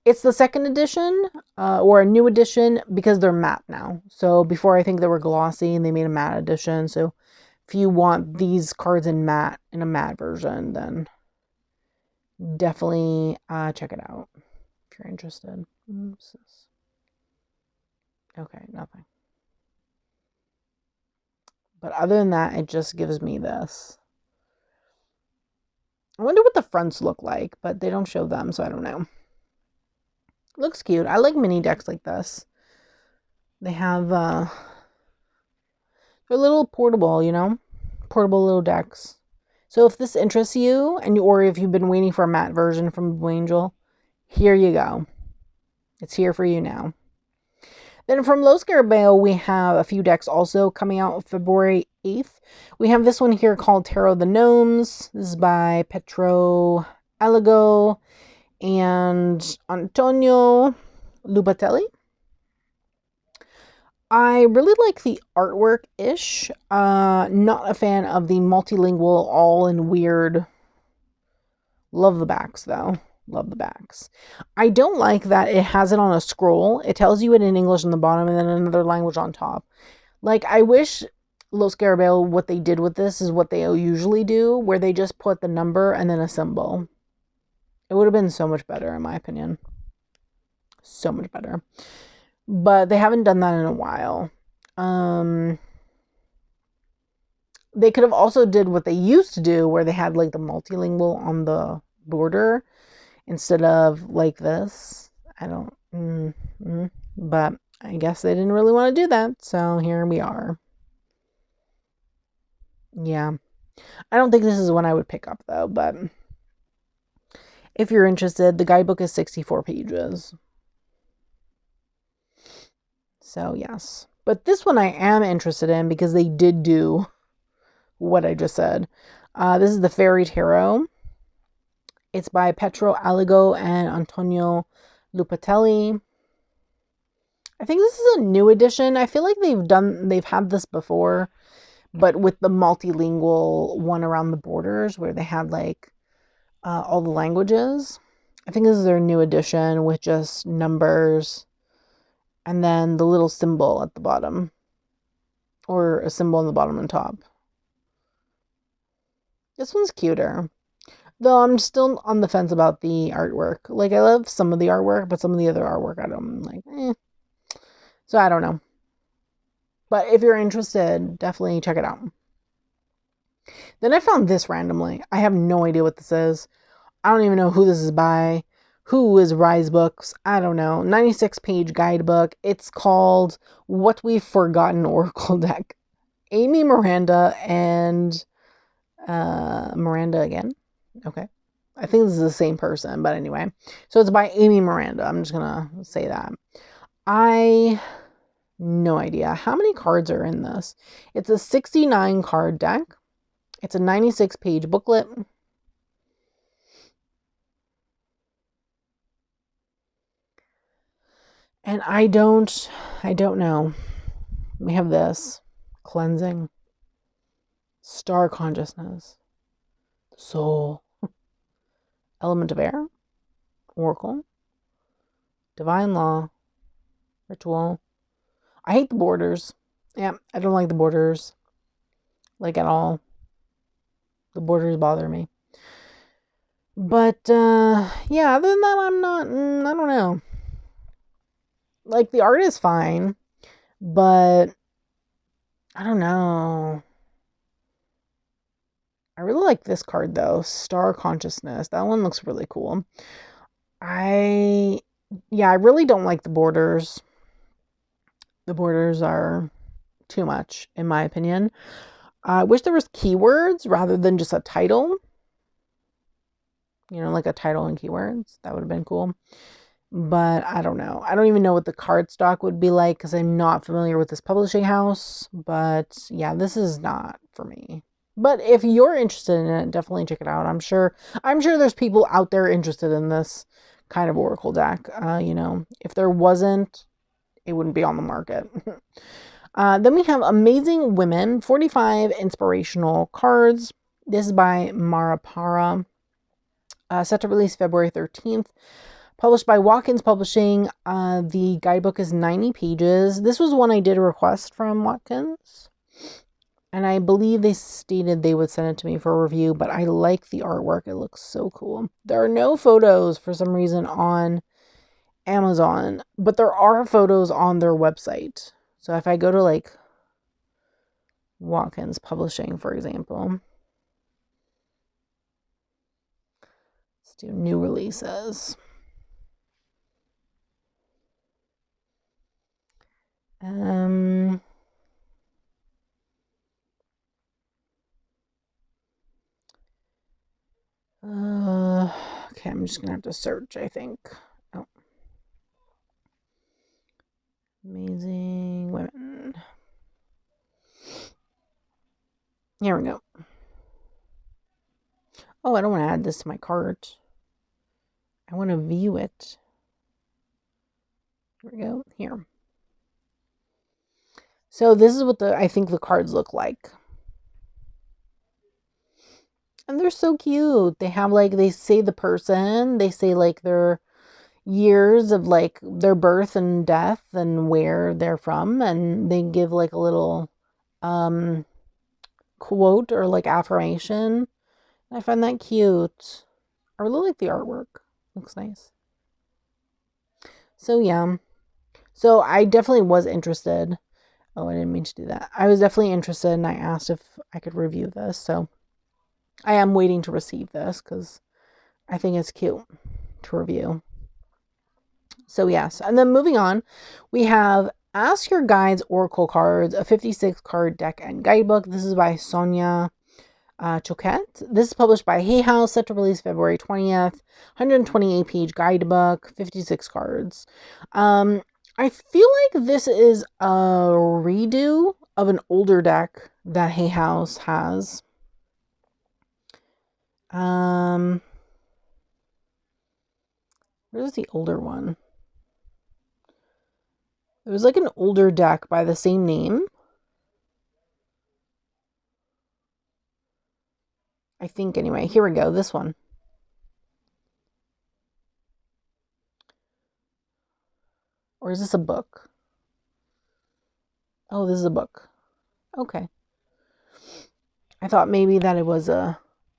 It's the second edition, or a new edition, because they're matte now. So before, I think they were glossy and they made a matte edition. So if you want these cards in a matte version, then definitely check it out if you're interested. Oops. Okay, nothing. But other than that, it just gives me this. I wonder what the fronts look like, but they don't show them, so I don't know. Looks cute. I like mini decks like this. They have, they're a little portable, you know? Portable little decks. So if this interests you, or if you've been waiting for a matte version from Blue Angel, here you go. It's here for you now. Then from Los Scarabeo, we have a few decks also coming out February 8th. We have this one here called Tarot of the Gnomes. This is by Petro Aligo and Antonio Lupatelli. I really like the artwork-ish. Not a fan of the multilingual, all in weird. Love the backs, though. Love the backs. I don't like that it has it on a scroll. It tells you it in English on the bottom and then another language on top. Like, I wish Los Scarabeo, what they did with this is what they usually do, where they just put the number and then a symbol. It would have been so much better, in my opinion. So much better. But they haven't done that in a while. They could have also did what they used to do, where they had like the multilingual on the border instead of like this. I don't, but I guess they didn't really want to do that. So here we are. Yeah. I don't think this is one I would pick up though, but if you're interested, the guidebook is 64 pages. So yes. But this one I am interested in because they did do what I just said. This is the Fairy Tarot. It's by Petro Aligo and Antonio Lupatelli. I think this is a new edition. I feel like they've had this before, but with the multilingual one around the borders where they had like all the languages. I think this is their new edition with just numbers and then the little symbol at the bottom, or a symbol on the bottom and top. This one's cuter. Though I'm still on the fence about the artwork. Like, I love some of the artwork, but some of the other artwork I don't like. So I don't know. But if you're interested, definitely check it out. Then I found this randomly. I have no idea what this is. I don't even know who this is by. Who is Rise Books? I don't know. 96-page guidebook. It's called What We've Forgotten Oracle Deck. Amy Miranda and Miranda again. Okay. I think this is the same person, but anyway. So it's by Amy Miranda. I'm just going to say that. No idea. How many cards are in this? It's a 69 card deck. It's a 96-page booklet. And I don't know. We have this. Cleansing. Star consciousness. Soul. Element of air. Oracle. Divine law. Ritual. I hate the borders. Yeah, I don't like the borders. Like, at all. The borders bother me. But, yeah, other than that, I don't know. Like, the art is fine, but I don't know. I really like this card, though. Star Consciousness. That one looks really cool. I really don't like the borders. The borders are too much, in my opinion. I wish there was keywords rather than just a title. Like a title and keywords. That would have been cool. But I don't know. I don't even know what the cardstock would be like because I'm not familiar with this publishing house. But yeah, this is not for me. But if you're interested in it, definitely check it out. I'm sure there's people out there interested in this kind of Oracle deck. If there wasn't, it wouldn't be on the market. Then we have Amazing Women, 45 inspirational cards. This is by Mara Para. Set to release February 13th. Published by Watkins Publishing. The guidebook is 90 pages. This was one I did a request from Watkins. And I believe they stated they would send it to me for a review, but I like the artwork. It looks so cool. There are no photos for some reason on Amazon, but there are photos on their website. So if I go to like Watkins Publishing, for example, let's do new releases. Okay, I'm just gonna have to search, I think. Oh. Amazing Women. Here we go. Oh, I don't want to add this to my cart. I want to view it. Here we go. Here. So this is what I think the cards look like. And they're so cute. They have they say the person, they say their years of their birth and death and where they're from, and they give a little quote or affirmation. I find that cute. I really like the artwork. Looks nice. So yeah. So I definitely was interested. Oh, I didn't mean to do that. I was definitely interested and I asked if I could review this. So I am waiting to receive this because I think it's cute to review. So yes. And then moving on, we have Ask Your Guides Oracle Cards, a 56 card deck and guidebook. This is by Sonia Choquette. This is published by Hay House, set to release February 20th. 128 page guidebook, 56 cards. I feel like this is a redo of an older deck that Hay House has. Where's the older one? There was an older deck by the same name. I think anyway. Here we go. This one. Or is this a book? Oh, this is a book. Okay. I thought maybe that it was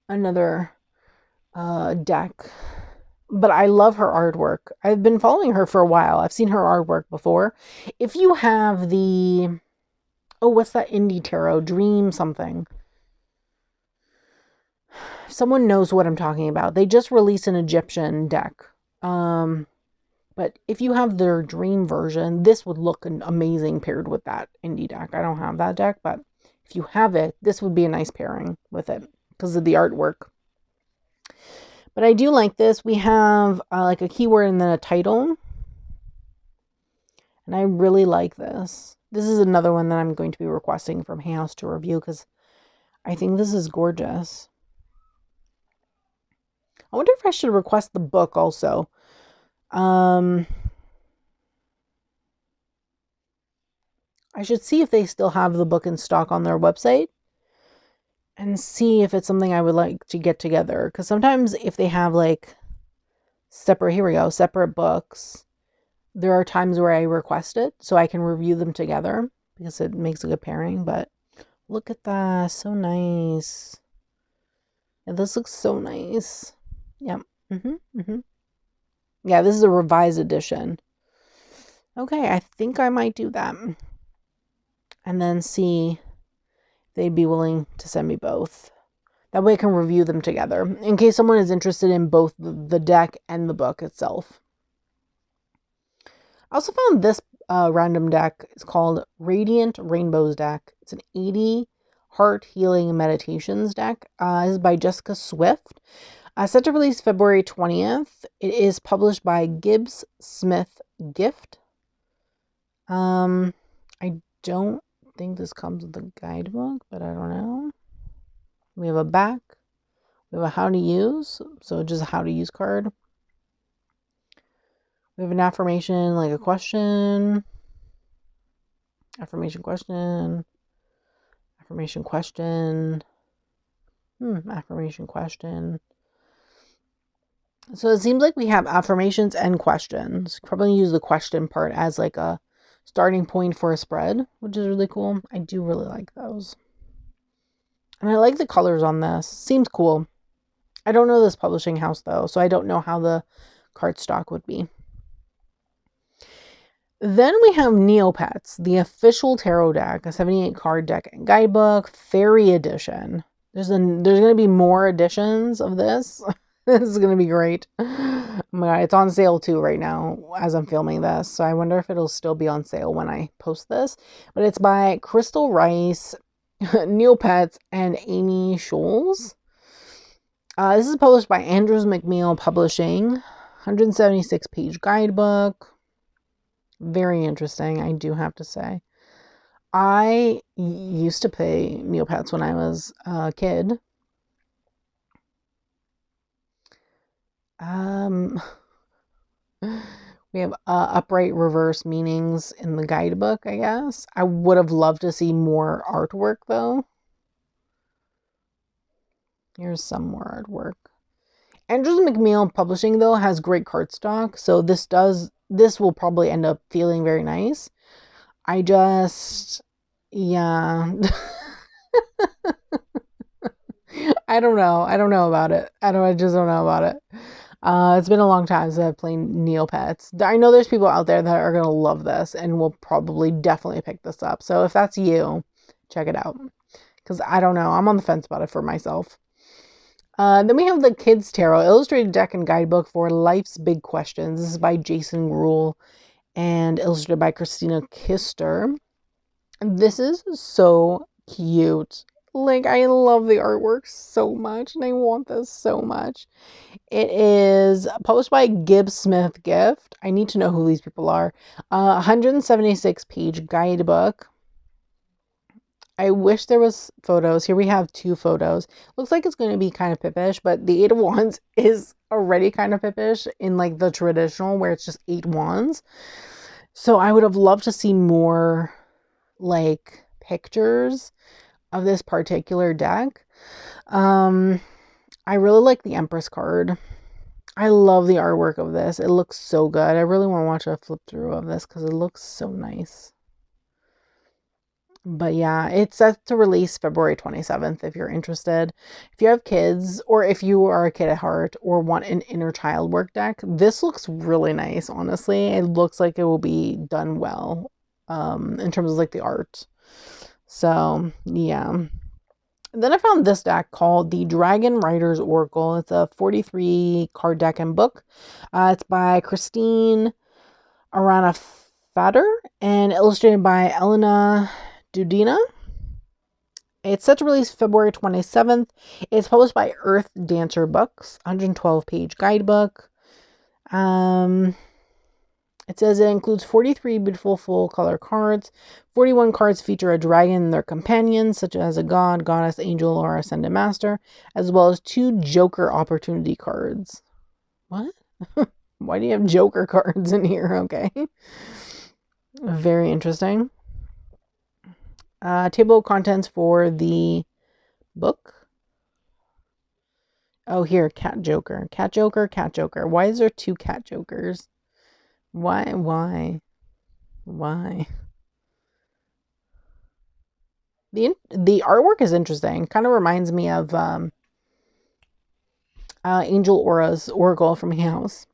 another deck. But I love her artwork. I've been following her for a while. I've seen her artwork before. If you have the, oh, what's that indie tarot? Dream something. Someone knows what I'm talking about. They just released an Egyptian deck. But if you have their dream version, this would look amazing paired with that indie deck. I don't have that deck, but if you have it, this would be a nice pairing with it because of the artwork. But I do like this. We have like a keyword and then a title. And I really like this. This is another one that I'm going to be requesting from Hay House to review because I think this is gorgeous. I wonder if I should request the book also. I should see if they still have the book in stock on their website and see if it's something I would like to get together. Because sometimes if they have like separate books, there are times where I request it so I can review them together because it makes a good pairing. But look at that. So nice. Yeah, this looks so nice. Yep. Yeah, this is a revised edition. Okay, I think I might do that. And then see if they'd be willing to send me both. That way I can review them together in case someone is interested in both the deck and the book itself. I also found this random deck. It's called Radiant Rainbows deck. It's an 80 heart healing meditations deck. This is by Jessica Swift. Set to release February 20th. It is published by Gibbs Smith Gift. I don't think this comes with a guidebook, but I don't know. We have a back. We have a how to use, so just a how to use card. We have an affirmation, like a question. Affirmation question. Affirmation question. Affirmation question. So it seems like we have affirmations and questions. Probably use the question part as like a starting point for a spread, which is really cool. I do really like those. And I like the colors on this. Seems cool. I don't know this publishing house though, so I don't know how the cardstock would be. Then we have Neopets, the official tarot deck, a 78 card deck and guidebook, fairy edition. There's going to be more editions of this. This is going to be great. Oh my God, it's on sale too right now as I'm filming this. So I wonder if it'll still be on sale when I post this. But it's by Crystal Rice, Neopets, and Amy Scholes. This is published by Andrews McMeel Publishing. 176-page guidebook. Very interesting, I do have to say. I used to play Neopets when I was a kid. We have upright reverse meanings in the guidebook, I guess. I would have loved to see more artwork, though. Here's some more artwork. Andrews McMeel Publishing, though, has great cardstock, so this will probably end up feeling very nice. Yeah. I don't know. I don't know about it. I just don't know about it. It's been a long time since I've played Neopets. I know there's people out there that are going to love this and will probably definitely pick this up. So if that's you, check it out. Because I don't know. I'm on the fence about it for myself. Then we have the Kids Tarot Illustrated Deck and Guidebook for Life's Big Questions. This is by Jason Gruhl and illustrated by Christina Kister. This is so cute. Like, I love the artwork so much, and I want this so much. It is published by Gibbs Smith Gift. I need to know who these people are. 176-page guidebook. I wish there was photos. Here we have 2 photos. Looks like it's going to be kind of pippish, but the 8 of Wands is already kind of pippish in like the traditional where it's just 8 wands. So I would have loved to see more like pictures of this particular deck. I really like the Empress card. I love the artwork of this. It looks so good. I really want to watch a flip through of this because it looks so nice. But yeah, it's set to release February 27th if you're interested. If you have kids, or if you are a kid at heart or want an inner child work deck, this looks really nice, honestly. It looks like it will be done well in terms of like the art. So yeah. And then I found this deck called the Dragon Riders Oracle. It's a 43 card deck and book. It's by Christine Arana Fader and illustrated by Elena Dudina. It's set to release February 27th. It's published by Earth Dancer Books, 112-page guidebook. It says it includes 43 beautiful full-color cards. 41 cards feature a dragon and their companions, such as a god, goddess, angel, or ascended master, as well as 2 Joker opportunity cards. What? Why do you have Joker cards in here? Okay. Very interesting. Table of contents for the book. Oh, here, cat joker. Cat joker, cat joker. Why is there 2 cat jokers? Why? The artwork is interesting. Kind of reminds me of Angel Aura's Oracle from House.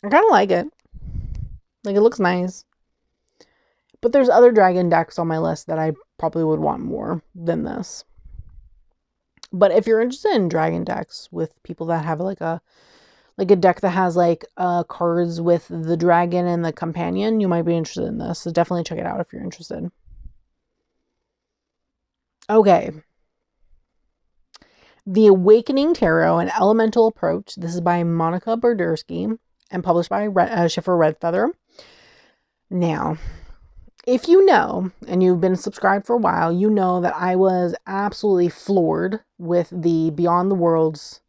I kind of like it. Like, it looks nice. But there's other dragon decks on my list that I probably would want more than this. But if you're interested in dragon decks with people that have like a deck that has like cards with the dragon and the companion, you might be interested in this. So definitely check it out if you're interested. Okay. The Awakening Tarot, an Elemental Approach. This is by Monica Berdersky and published by Schiffer Red Feather. Now, if you know, and you've been subscribed for a while, you know that I was absolutely floored with the Beyond the Worlds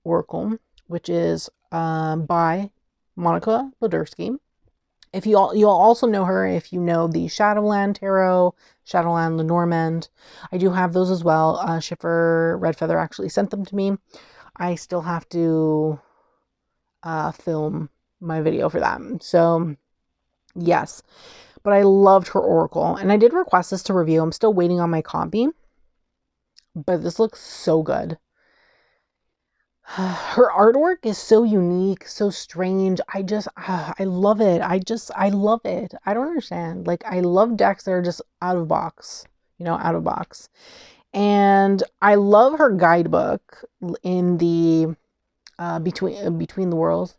Oracle, which is by Monica Berdersky. If you'll also know her if you know the Shadowland Tarot, Shadowland Lenormand. I do have those as well. Schiffer Red Feather actually sent them to me. I still have to film my video for them. So, yes. But I loved her Oracle. And I did request this to review. I'm still waiting on my copy. But this looks so good. Her artwork is so unique, so strange. I love it. I love it. I don't understand. Like, I love decks that are just out of box, out of box. And I love her guidebook in the Between the Worlds.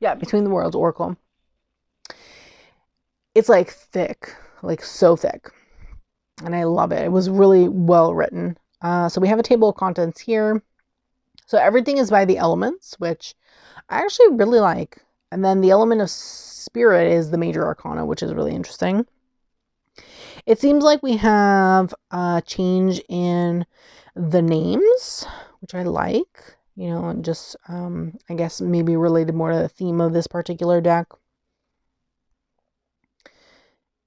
Yeah, Between the Worlds Oracle. It's like thick, like so thick. And I love it. It was really well written. So we have a table of contents here. So everything is by the elements, which I actually really like. And then the element of spirit is the major arcana, which is really interesting. It seems like we have a change in the names, which I like. And just, I guess maybe related more to the theme of this particular deck.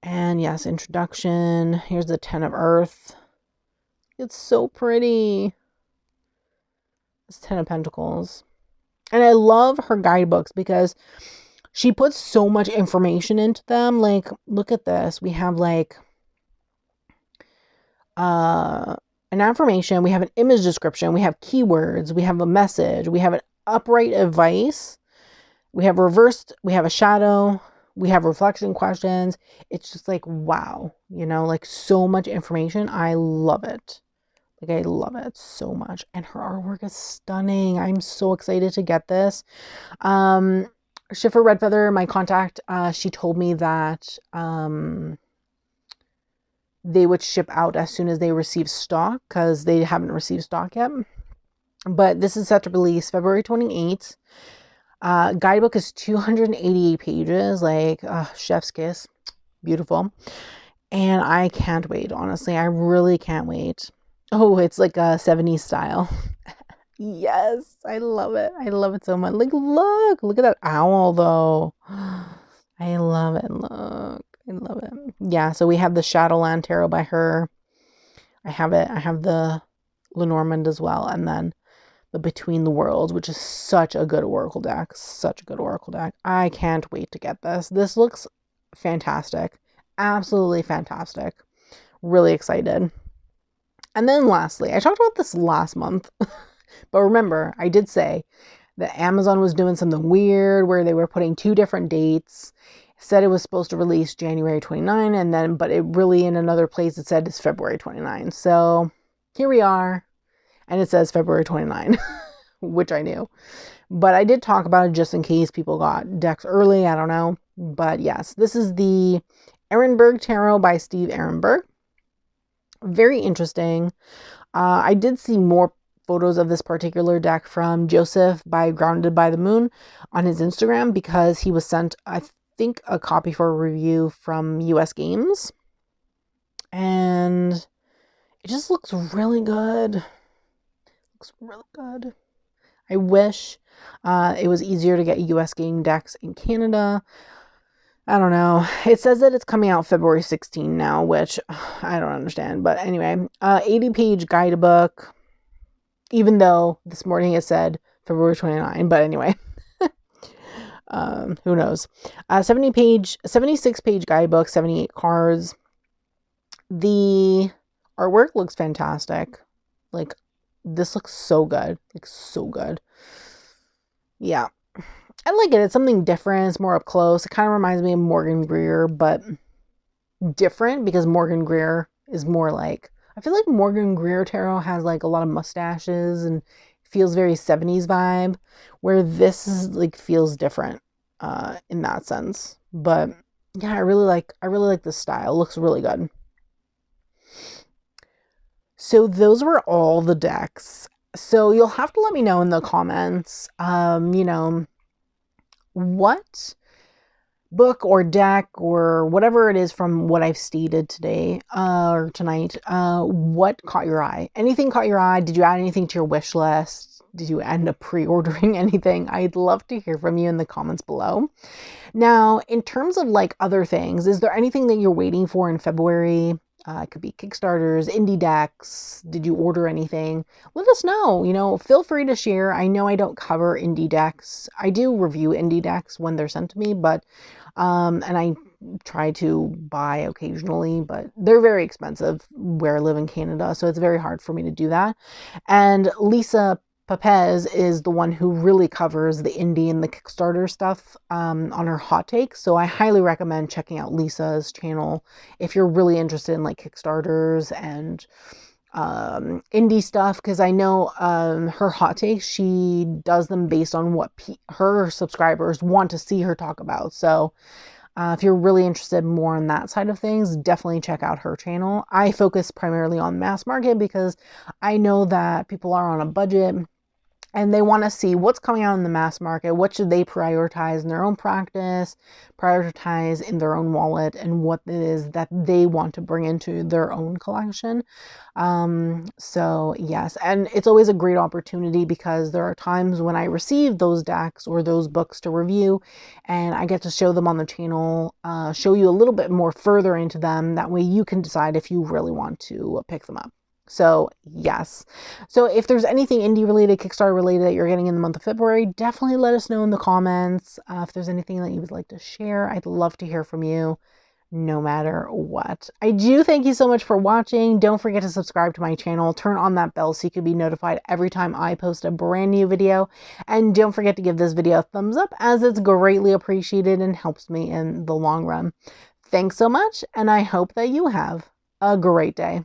And yes, introduction. Here's the 10 of Earth. It's so pretty. 10 of Pentacles. And I love her guidebooks because she puts so much information into them. Like, look at this. We have like an affirmation, we have an image description, we have keywords, we have a message, we have an upright advice, we have reversed, we have a shadow, we have reflection questions. It's just like, wow, like so much information. I love it. Like, I love it so much. And her artwork is stunning. I'm so excited to get this. Schiffer Red Feather, my contact, she told me that they would ship out as soon as they receive stock, because they haven't received stock yet. But this is set to release February 28th. Guidebook is 288 pages. Like, chef's kiss. Beautiful. And I can't wait, honestly. I really can't wait. Oh, it's like a 70s style. Yes, I love it. I love it so much. Like, look at that owl, though. I love it. Look, I love it. Yeah, so we have the Shadowland Tarot by her. I have it. I have the Lenormand as well. And then the Between the Worlds, which is such a good Oracle deck. Such a good Oracle deck. I can't wait to get this. This looks fantastic. absolutely fantastic. Really excited. And then lastly, I talked about this last month, but remember, I did say that Amazon was doing something weird where they were putting 2 different dates. Said it was supposed to release January 29, and then, but it really, in another place, it said it's February 29. So here we are, and it says February 29, which I knew. But I did talk about it just in case people got decks early. I don't know. But yes, this is the Ehrenberg Tarot by Steve Ehrenberg. Very interesting. I did see more photos of this particular deck from Joseph by Grounded by the Moon on his Instagram, because he was sent, I think, a copy for a review from US Games. And it just looks really good. Looks really good. I wish it was easier to get US game decks in Canada. I don't know. It says that it's coming out February 16 now, which I don't understand. But anyway, 80-page guidebook, even though this morning it said February 29. But anyway, who knows? 76-page guidebook, 78 cards. The artwork looks fantastic. Like, this looks so good. Like, so good. Yeah. I like it. It's something different. It's more up close. It kind of reminds me of Morgan Greer, but different, because Morgan Greer is more like, I feel like Morgan Greer tarot has like a lot of mustaches and feels very 70s vibe, where this is like feels different in that sense. But yeah, I really like the style. It looks really good. So those were all the decks. So you'll have to let me know in the comments, what book or deck or whatever it is from what I've stated today or tonight, what caught your eye? Anything caught your eye? Did you add anything to your wish list? Did you end up pre-ordering anything? I'd love to hear from you in the comments below. Now, in terms of like other things, is there anything that you're waiting for in February? It could be Kickstarters, indie decks. Did you order anything? Let us know. Feel free to share. I know I don't cover indie decks. I do review indie decks when they're sent to me, but and I try to buy occasionally, but they're very expensive where I live in Canada, so it's very hard for me to do that. And Lisa Papez is the one who really covers the indie and the Kickstarter stuff on her hot takes. So I highly recommend checking out Lisa's channel if you're really interested in like Kickstarters and indie stuff, because I know her hot takes, she does them based on what her subscribers want to see her talk about. So if you're really interested more in that side of things, definitely check out her channel. I focus primarily on mass market because I know that people are on a budget and they want to see what's coming out in the mass market. What should they prioritize in their own practice, prioritize in their own wallet, and what it is that they want to bring into their own collection. So yes, and it's always a great opportunity because there are times when I receive those decks or those books to review and I get to show them on the channel, show you a little bit more further into them. That way you can decide if you really want to pick them up. So yes. So if there's anything indie related, Kickstarter related that you're getting in the month of February, definitely let us know in the comments. If there's anything that you would like to share, I'd love to hear from you no matter what. I do thank you so much for watching. Don't forget to subscribe to my channel. Turn on that bell so you can be notified every time I post a brand new video. And don't forget to give this video a thumbs up, as it's greatly appreciated and helps me in the long run. Thanks so much, and I hope that you have a great day.